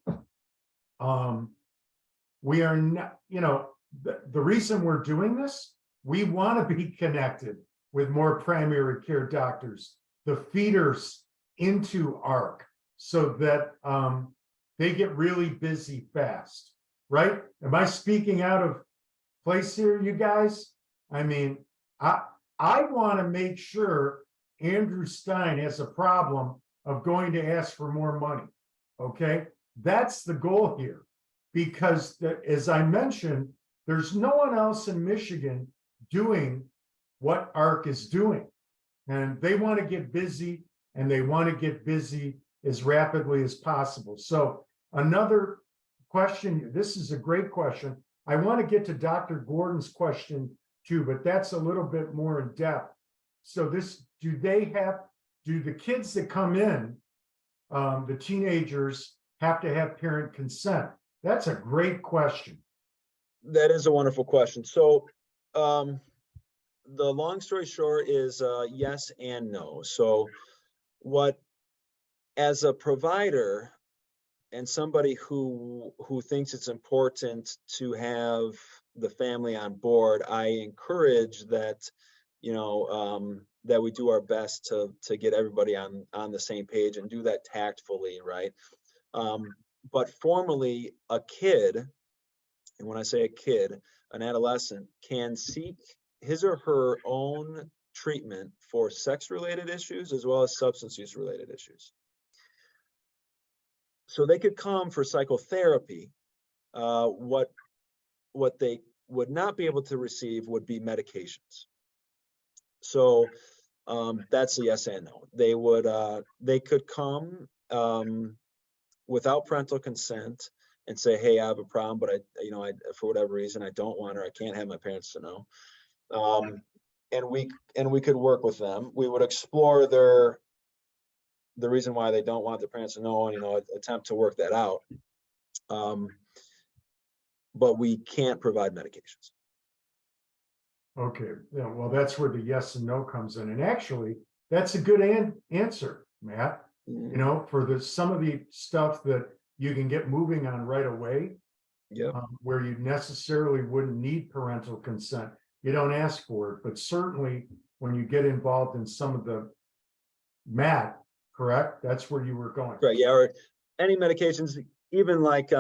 we are not, the reason we're doing this, we want to be connected with more primary care doctors, the feeders into AARC, so that they get really busy fast, right? Am I speaking out of place here, you guys? I mean, I want to make sure Andrew Stein has a problem of going to ask for more money, okay? That's the goal here, because as I mentioned, there's no one else in Michigan doing what AARC is doing. And they want to get busy, and they want to get busy as rapidly as possible. So another question, this is a great question. I want to get to Dr. Gordon's question too, but that's a little bit more in depth. So do the kids that come in, the teenagers, have to have parent consent? That's a great question. That is a wonderful question. So the long story short is yes and no. So as a provider and somebody who thinks it's important to have the family on board, I encourage that, that we do our best to get everybody on the same page and do that tactfully, right? But formally, a kid, and when I say a kid, an adolescent, can seek his or her own treatment for sex-related issues as well as substance use-related issues. So they could come for psychotherapy. What they would not be able to receive would be medications. So that's a yes and no. They could come without parental consent and say, hey, I have a problem, but I for whatever reason, I don't want, or I can't have my parents to know. And we could work with them. We would explore the reason why they don't want their parents to know, and attempt to work that out. But we can't provide medications. Okay, yeah, well, that's where the yes and no comes in. And actually, that's a good answer, Matt. For some of the stuff that you can get moving on right away, where you necessarily wouldn't need parental consent. You don't ask for it, but certainly when you get involved in some of the Matt, correct? That's where you were going. Right, yeah, or any medications, even like,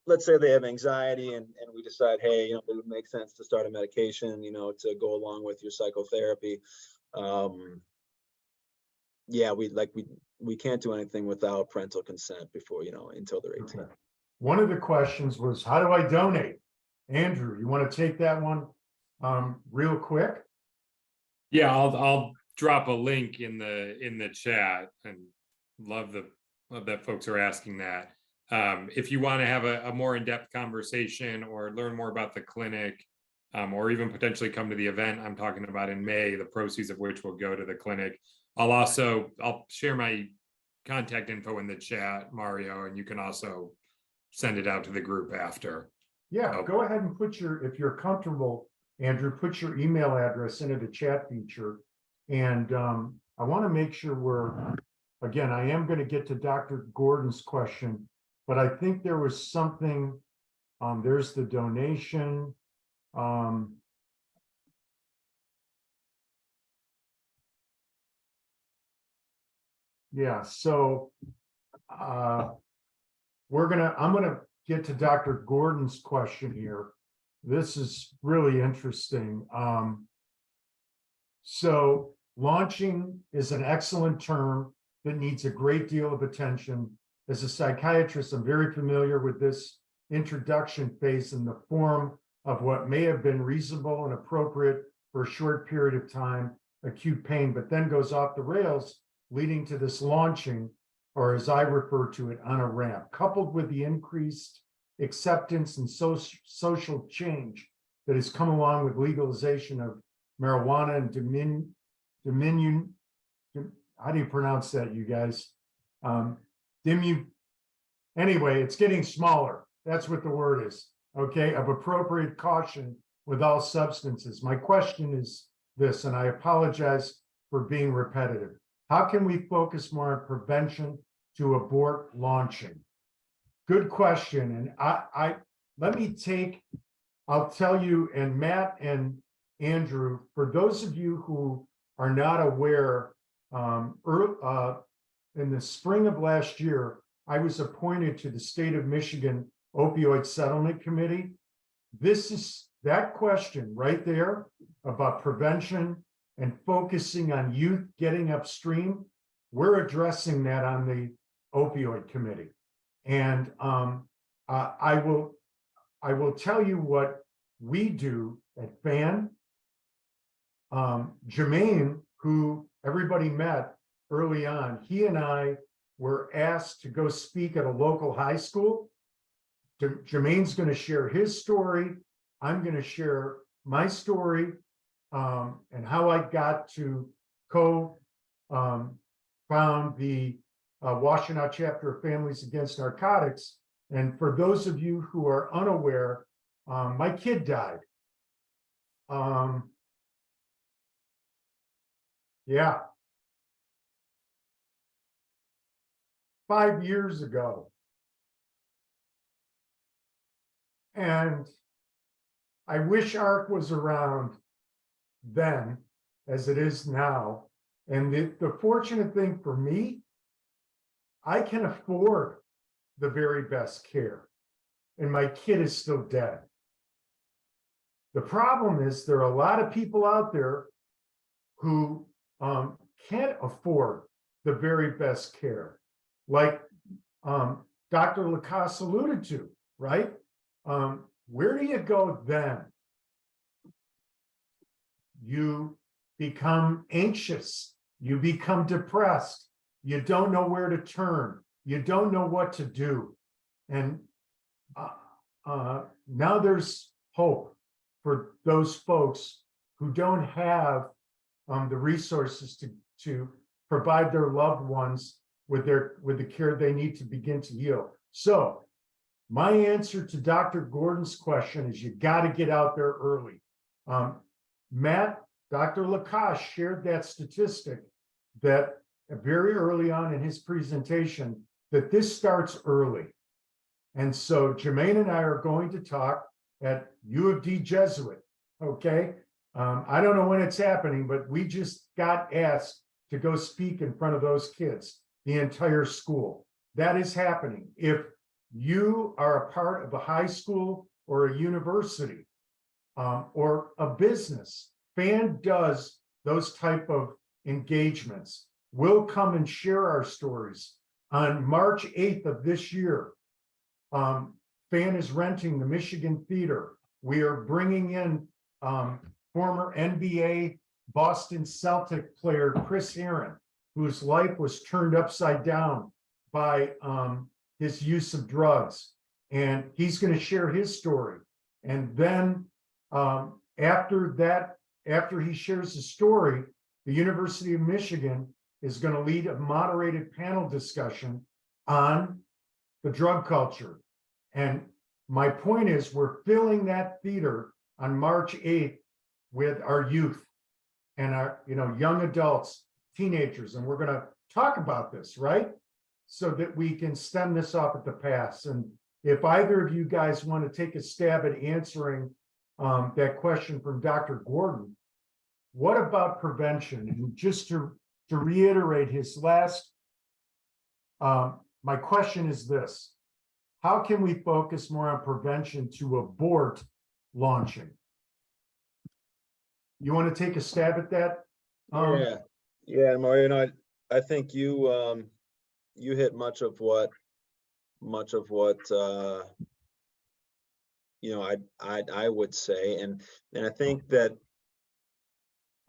let's say they have anxiety and we decide, hey, it would make sense to start a medication, to go along with your psychotherapy. Yeah, we can't do anything without parental consent before, until they're 18. Okay. One of the questions was, how do I donate? Andrew, you want to take that one real quick? Yeah, I'll drop a link in the chat, and love that folks are asking that. If you want to have a more in-depth conversation or learn more about the clinic, or even potentially come to the event I'm talking about in May, the proceeds of which will go to the clinic. I'll share my contact info in the chat, Mario, and you can also send it out to the group after. Yeah, go ahead and put if you're comfortable, Andrew, put your email address into the chat feature. And I want to make sure again, I am going to get to Dr. Gordon's question, but I think there was something, there's the donation. Yeah, so I'm gonna get to Dr. Gordon's question here. This is really interesting. So launching is an excellent term that needs a great deal of attention. As a psychiatrist, I'm very familiar with this introduction phase in the form of what may have been reasonable and appropriate for a short period of time, acute pain, but then goes off the rails, leading to this launching, or as I refer to it, on a ramp, coupled with the increased acceptance and social change that has come along with legalization of marijuana and dominion. How do you pronounce that, you guys? Anyway, it's getting smaller. That's what the word is. Okay, of appropriate caution with all substances. My question is this, and I apologize for being repetitive. How can we focus more on prevention to abort launching? Good question. And I'll tell you, and Matt and Andrew, for those of you who are not aware, in the spring of last year, I was appointed to the State of Michigan Opioid Settlement Committee. This is that question right there about prevention and focusing on youth getting upstream. We're addressing that on the opioid committee. And I will tell you what we do at FAN. Jermaine, who everybody met early on, he and I were asked to go speak at a local high school. Jermaine's going to share his story. I'm going to share my story, and how I got to found the Washtenaw chapter of Families Against Narcotics. And for those of you who are unaware, my kid died. Yeah. 5 years ago. And I wish AARC was around then as it is now. And the fortunate thing for me, I can afford the very best care. And my kid is still dead. The problem is there are a lot of people out there who can't afford the very best care, like Dr. LaCasse alluded to, right? Where do you go then? You become anxious, you become depressed, you don't know where to turn, you don't know what to do. And now there's hope for those folks who don't have the resources to provide their loved ones with the care they need to begin to heal. So my answer to Dr. Gordon's question is you got to get out there early. Matt, Dr. LaCasse shared that statistic that very early on in his presentation, that this starts early. And so Jermaine and I are going to talk at U of D Jesuit, okay? I don't know when it's happening, but we just got asked to go speak in front of those kids, the entire school. That is happening. If you are a part of a high school or a university or a business, FAN does those type of engagements. We'll come and share our stories. On March 8th of this year, FAN is renting the Michigan Theater. We are bringing in former NBA Boston Celtic player Chris Aaron, whose life was turned upside down by his use of drugs, and he's going to share his story. And then after he shares his story, the University of Michigan is going to lead a moderated panel discussion on the drug culture. And my point is, we're filling that theater on March 8th with our youth and our, young adults, teenagers, and we're going to talk about this, right? So that we can stem this off at the pass. And if either of you guys want to take a stab at answering that question from Dr. Gordon, what about prevention? And just to reiterate his last, my question is this: how can we focus more on prevention to abort launching? You want to take a stab at that? Yeah, Mario, I think you hit much of what I would say, and I think that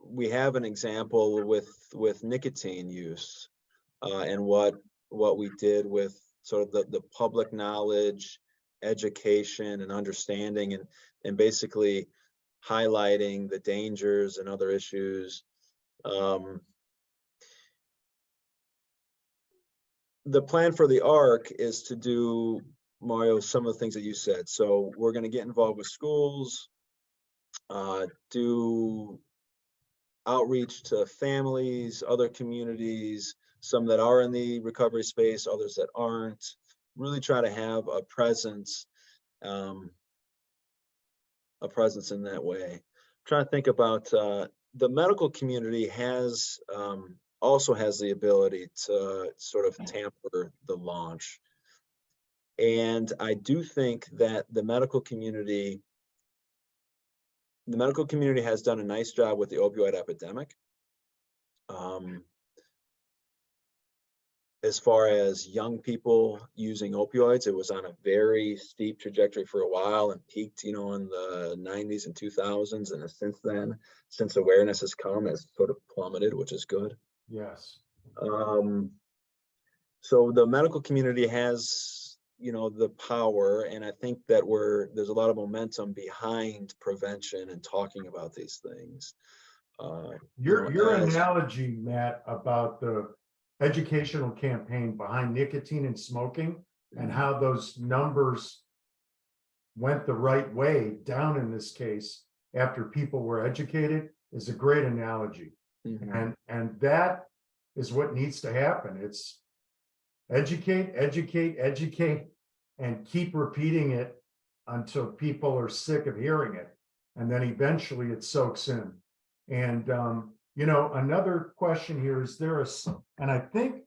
we have an example with nicotine use, and what we did with sort of the public knowledge, education, and understanding, and basically highlighting the dangers and other issues. The plan for the AARC is to do, Mario, some of the things that you said. So we're going to get involved with schools, do outreach to families, other communities, some that are in the recovery space, others that aren't. Really try to have a presence in that way. I'm trying to think about the medical community has also has the ability to sort of tamper the launch. And I do think that the medical community has done a nice job with the opioid epidemic. As far as young people using opioids, it was on a very steep trajectory for a while and peaked, in the 90s and 2000s. And since then, since awareness has come, it's sort of plummeted, which is good. Yes. So the medical community has, the power, and I think that there's a lot of momentum behind prevention and talking about these things. Your analogy, Matt, about the educational campaign behind nicotine and smoking and how those numbers went the right way down in this case after people were educated is a great analogy. Mm-hmm. And that is what needs to happen. It's educate, and keep repeating it until people are sick of hearing it. And then eventually it soaks in. And, another question here, and I think,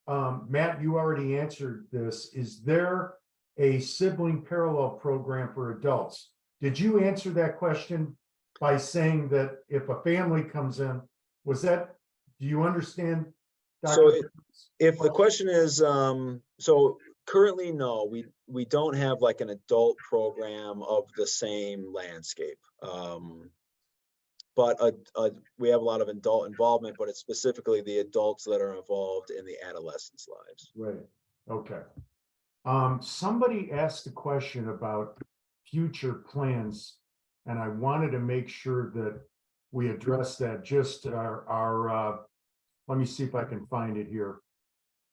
Matt, you already answered this, is there a sibling parallel program for adults? Did you answer that question by saying that if a family comes in, do you understand? Dr. So if the question is, so currently, no, we don't have like an adult program of the same landscape. But we have a lot of adult involvement, but it's specifically the adults that are involved in the adolescents' lives. Right. Okay. Somebody asked a question about future plans, and I wanted to make sure that we address that. Just our let me see if I can find it here,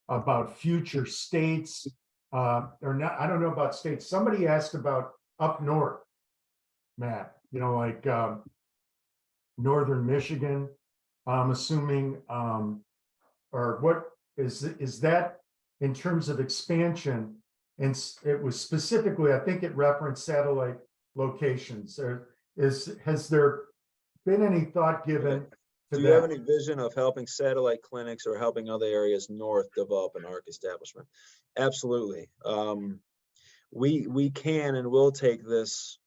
about future states, or not. I don't know about states. Somebody asked about up north, Matt, like northern Michigan, I'm assuming, or what is that in terms of expansion? And it was specifically, I think it referenced satellite locations. Has there been any thought given to Do you have any vision of helping satellite clinics or helping other areas north develop an ARC establishment? Absolutely. We can and will take this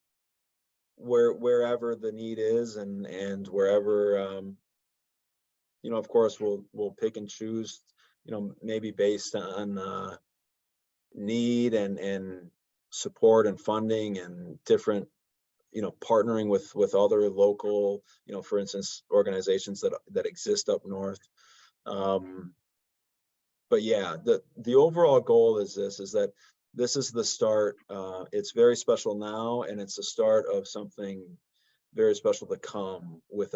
wherever the need is, and wherever, of course, we'll pick and choose, maybe based on need and support and funding and different, partnering with other local, for instance, organizations that exist up north. but yeah, the overall goal is that this is the start. It's very special now, and it's the start of something very special to come with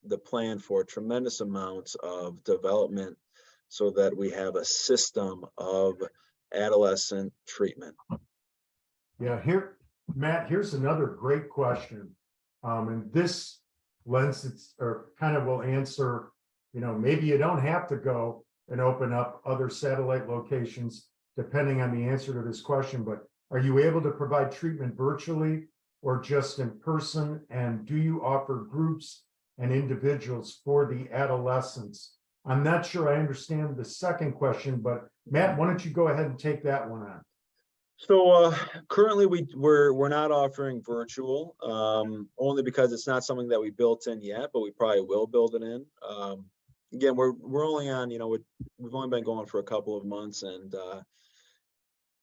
the plan for tremendous amounts of development so that we have a system of adolescent treatment. Yeah, Matt, here's another great question. And this lends its, or kind of will answer, maybe you don't have to go and open up other satellite locations depending on the answer to this question, but are you able to provide treatment virtually or just in person? And do you offer groups and individuals for the adolescents? I'm not sure I understand the second question, but Matt, why don't you go ahead and take that one on? So currently we're not offering virtual, only because it's not something that we built in yet, but we probably will build it in. Again, we're only on, we've only been going for a couple of months, and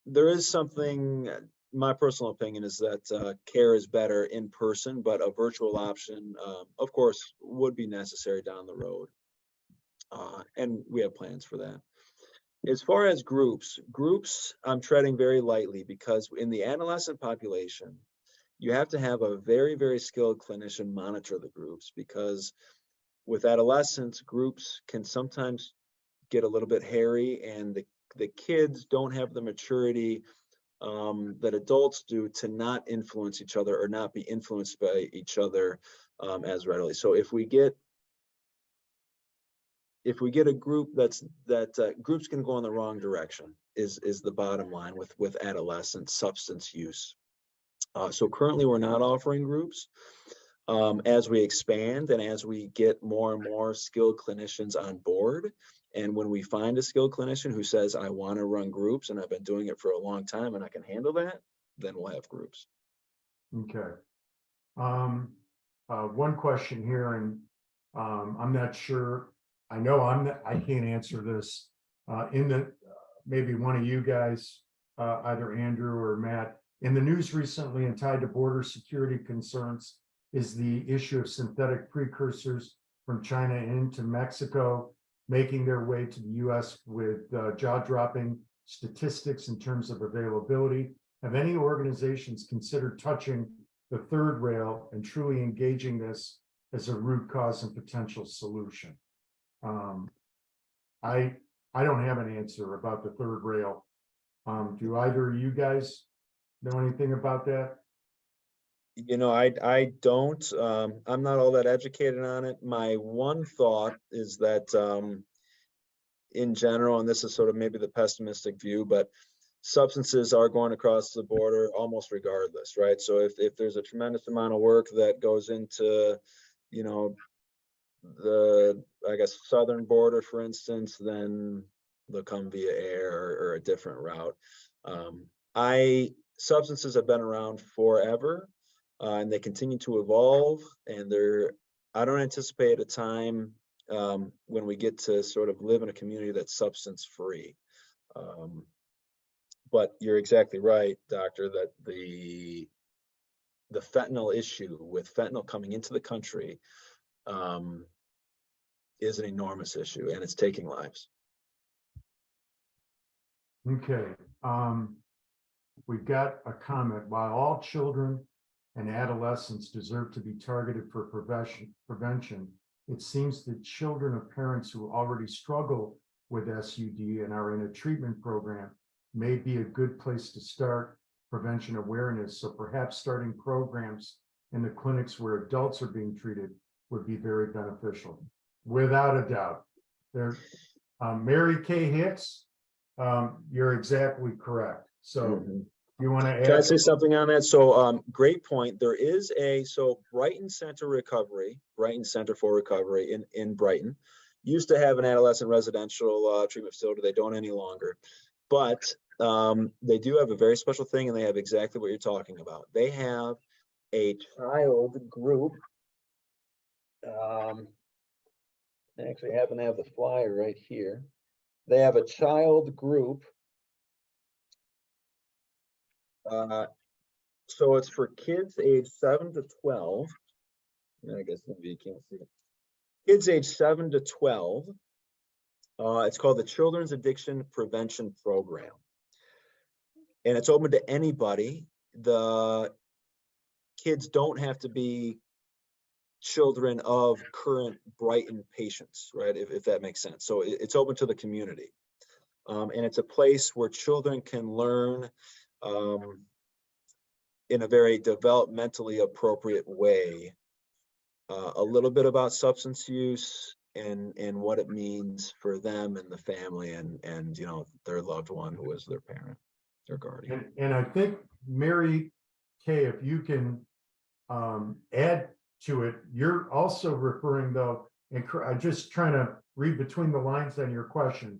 there is something. My personal opinion is that care is better in person, but a virtual option, of course, would be necessary down the road, and we have plans for that. As far as groups, I'm treading very lightly, because in the adolescent population, you have to have a very, very skilled clinician monitor the groups, because with adolescents, groups can sometimes get a little bit hairy, and the kids don't have the maturity that adults do to not influence each other or not be influenced by each other as readily. So if we get a group that groups can go in the wrong direction is the bottom line with adolescent substance use. So currently we're not offering groups. As we expand and as we get more and more skilled clinicians on board, and when we find a skilled clinician who says, I want to run groups and I've been doing it for a long time and I can handle that, then we'll have groups. Okay. One question here, and I'm not sure. I know I can't answer this. Maybe one of you guys, either Andrew or Matt, in the news recently and tied to border security concerns is the issue of synthetic precursors from China into Mexico, making their way to the US with jaw-dropping statistics in terms of availability. Have any organizations considered touching the third rail and truly engaging this as a root cause and potential solution? I don't have an answer about the third rail. Do either of you guys know anything about that? I don't. I'm not all that educated on it. My one thought is that in general, and this is sort of maybe the pessimistic view, but substances are going across the border almost regardless, right? So if there's a tremendous amount of work that goes into, the, I guess, southern border, for instance, then they'll come via air or a different route. Substances have been around forever, and they continue to evolve, and I don't anticipate a time when we get to sort of live in a community that's substance free. But you're exactly right, Doctor, that the fentanyl issue, with fentanyl coming into the country, is an enormous issue, and it's taking lives. Okay. We've got a comment. While all children and adolescents deserve to be targeted for prevention, it seems that children of parents who already struggle with SUD and are in a treatment program may be a good place to start prevention awareness. So perhaps starting programs in the clinics where adults are being treated would be very beneficial. Without a doubt. Mary Kay Hicks, you're exactly correct. So you want to add? Can I say something on that? So great point. There is Brighton Center for Recovery in Brighton used to have an adolescent residential treatment facility. They don't any longer, but they do have a very special thing, and they have exactly what you're talking about. They have a child group. I actually happen to have the flyer right here. They have a child group. So it's for kids age 7 to 12. I guess maybe you can't see it. Kids age 7 to 12. It's called the Children's Addiction Prevention Program. And it's open to anybody. The kids don't have to be children of current Brighton patients, right? If that makes sense. So it's open to the community. And it's a place where children can learn in a very developmentally appropriate way a little bit about substance use and what it means for them and the family and you know, their loved one who is their parent, their guardian. And I think Mary Kay, if you can add to it, you're also referring though, and I'm just trying to read between the lines on your question,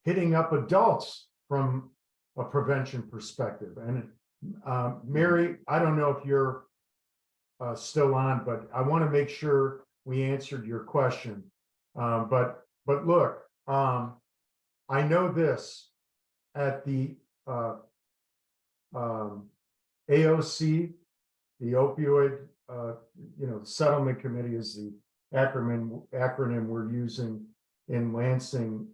hitting up adults from a prevention perspective. And Mary, I don't know if you're still on, but I want to make sure we answered your question. But look, I know this at the AOC, the opioid, settlement committee is the acronym we're using in Lansing.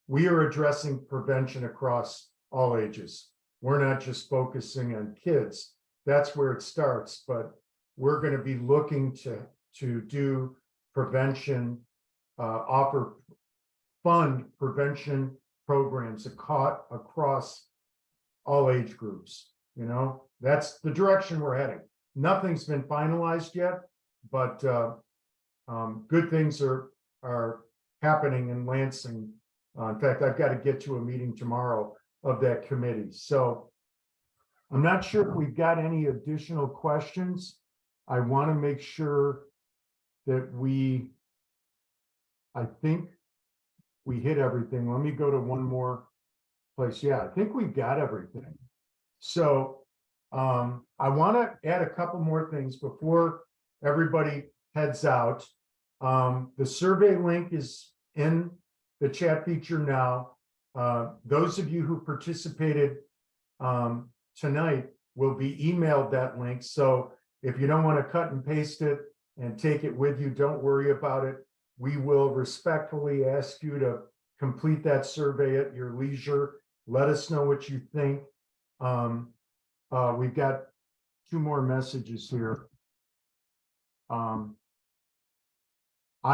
We are addressing prevention across all ages. We're not just focusing on kids. That's where it starts, but we're going to be looking to do prevention, fund prevention programs across all age groups. You know, that's the direction we're heading. Nothing's been finalized yet, but good things are happening in Lansing. In fact, I've got to get to a meeting tomorrow of that committee. So I'm not sure if we've got any additional questions. I want to make sure that I think we hit everything. Let me go to one more place. Yeah, I think we've got everything. So I want to add a couple more things before everybody heads out. The survey link is in the chat feature now. Those of you who participated tonight will be emailed that link. So if you don't want to cut and paste it and take it with you, don't worry about it. We will respectfully ask you to complete that survey at your leisure. Let us know what you think. We've got two more messages here. I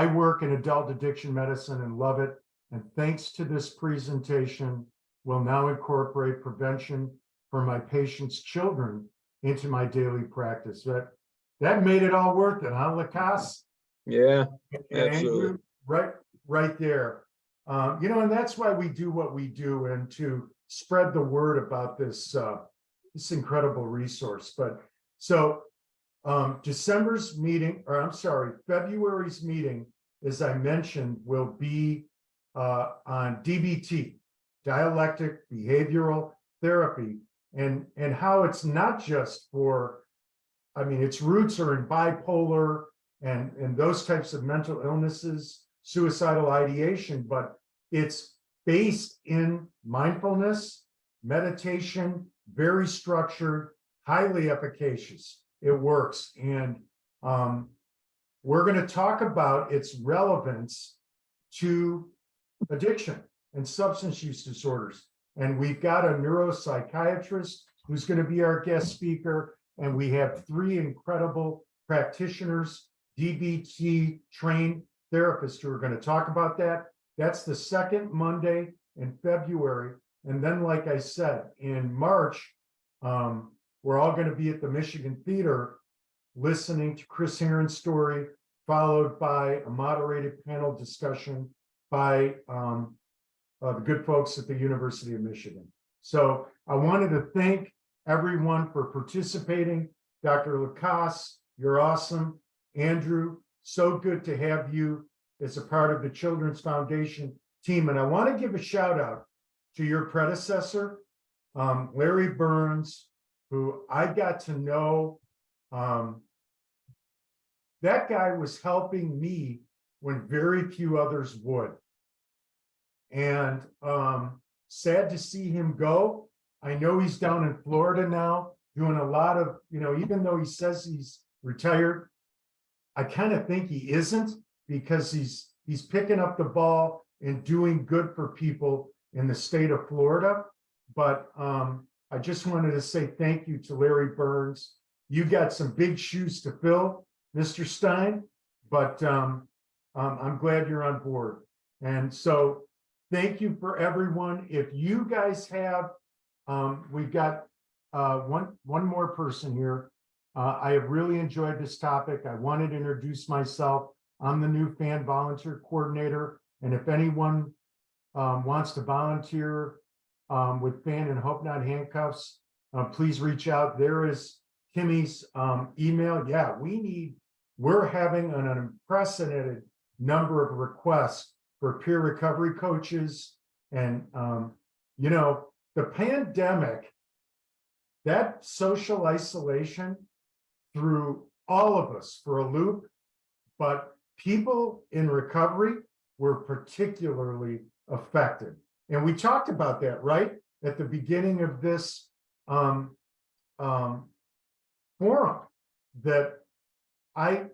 work in adult addiction medicine and love it. And thanks to this presentation, will now incorporate prevention for my patients' children into my daily practice. That made it all worth it, huh, LaCasse? Yeah, And absolutely. Andrew, right there. And that's why we do what we do, and to spread the word about this this incredible resource. But so February's meeting, as I mentioned, will be on DBT, dialectic behavioral therapy, and how it's not just for, its roots are in bipolar and those types of mental illnesses, suicidal ideation, but it's based in mindfulness, meditation, very structured, highly efficacious. It works. And we're going to talk about its relevance to addiction and substance use disorders. And we've got a neuropsychiatrist who's going to be our guest speaker. And we have 3 incredible practitioners, DBT trained therapists who are going to talk about that. That's the second Monday in February. And then, like I said, in March, we're all going to be at the Michigan Theater listening to Chris Heron's story, followed by a moderated panel discussion by the good folks at the University of Michigan. So I wanted to thank everyone for participating. Dr. LaCasse, you're awesome. Andrew, so good to have you as a part of the Children's Foundation team. And I want to give a shout out to your predecessor, Larry Burns, who I got to know. That guy was helping me when very few others would. And sad to see him go. I know he's down in Florida now doing a lot of, even though he says he's retired, I kind of think he isn't, because he's he's picking up the ball and doing good for people in the state of Florida. But I just wanted to say thank you to Larry Burns. You got some big shoes to fill, Mr. Stein, but I'm glad you're on board. And so thank you for everyone. If you guys have, we've got one more person here. I have really enjoyed this topic. I wanted to introduce myself. I'm the new fan volunteer coordinator. And if anyone wants to volunteer with Fan and Hope Not Handcuffs, please reach out. There is Kimmy's email. Yeah, we're having an unprecedented number of requests for peer recovery coaches. And, you know, the pandemic, that social isolation threw all of us for a loop, but people in recovery were particularly affected. And we talked about that, right? At the beginning of this forum, that I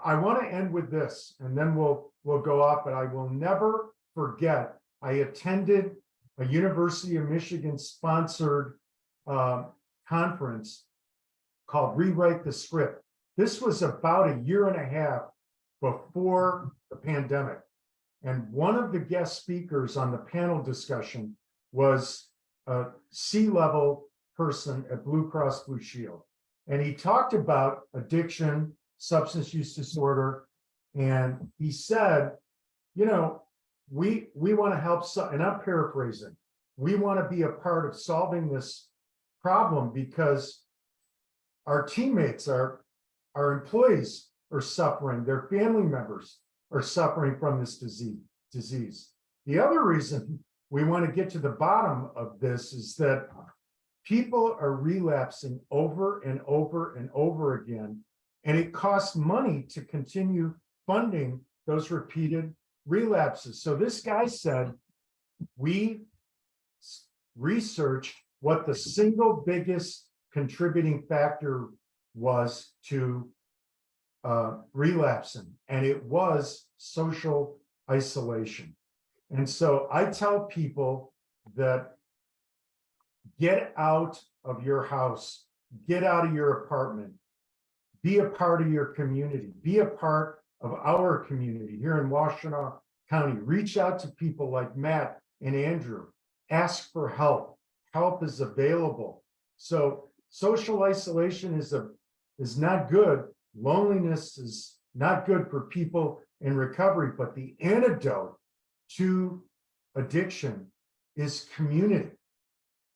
want to end with this, and then we'll go off, but I will never forget, I attended a University of Michigan sponsored conference called Rewrite the Script. This was about a year and a half before the pandemic. And one of the guest speakers on the panel discussion was a C-level person at Blue Cross Blue Shield. And he talked about addiction, substance use disorder. And he said, you know, we want to help, and I'm paraphrasing, we want to be a part of solving this problem because our teammates, our employees are suffering, their family members are suffering from this disease. The other reason we want to get to the bottom of this is that people are relapsing over and over and over again, and it costs money to continue funding those repeated relapses. So this guy said, we researched what the single biggest contributing factor was to relapsing, and it was social isolation. And so I tell people that get out of your house, get out of your apartment, be a part of your community, be a part of our community here in Washtenaw County. Reach out to people like Matt and Andrew, ask for help. Help is available. So social isolation is not good. Loneliness is not good for people in recovery, but the antidote to addiction is community.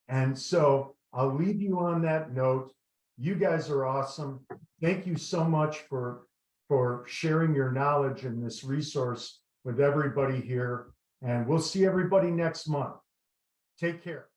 And so I'll leave you on that note. You guys are awesome. Thank you so much for sharing your knowledge in this resource with everybody here. And we'll see everybody next month. Take care.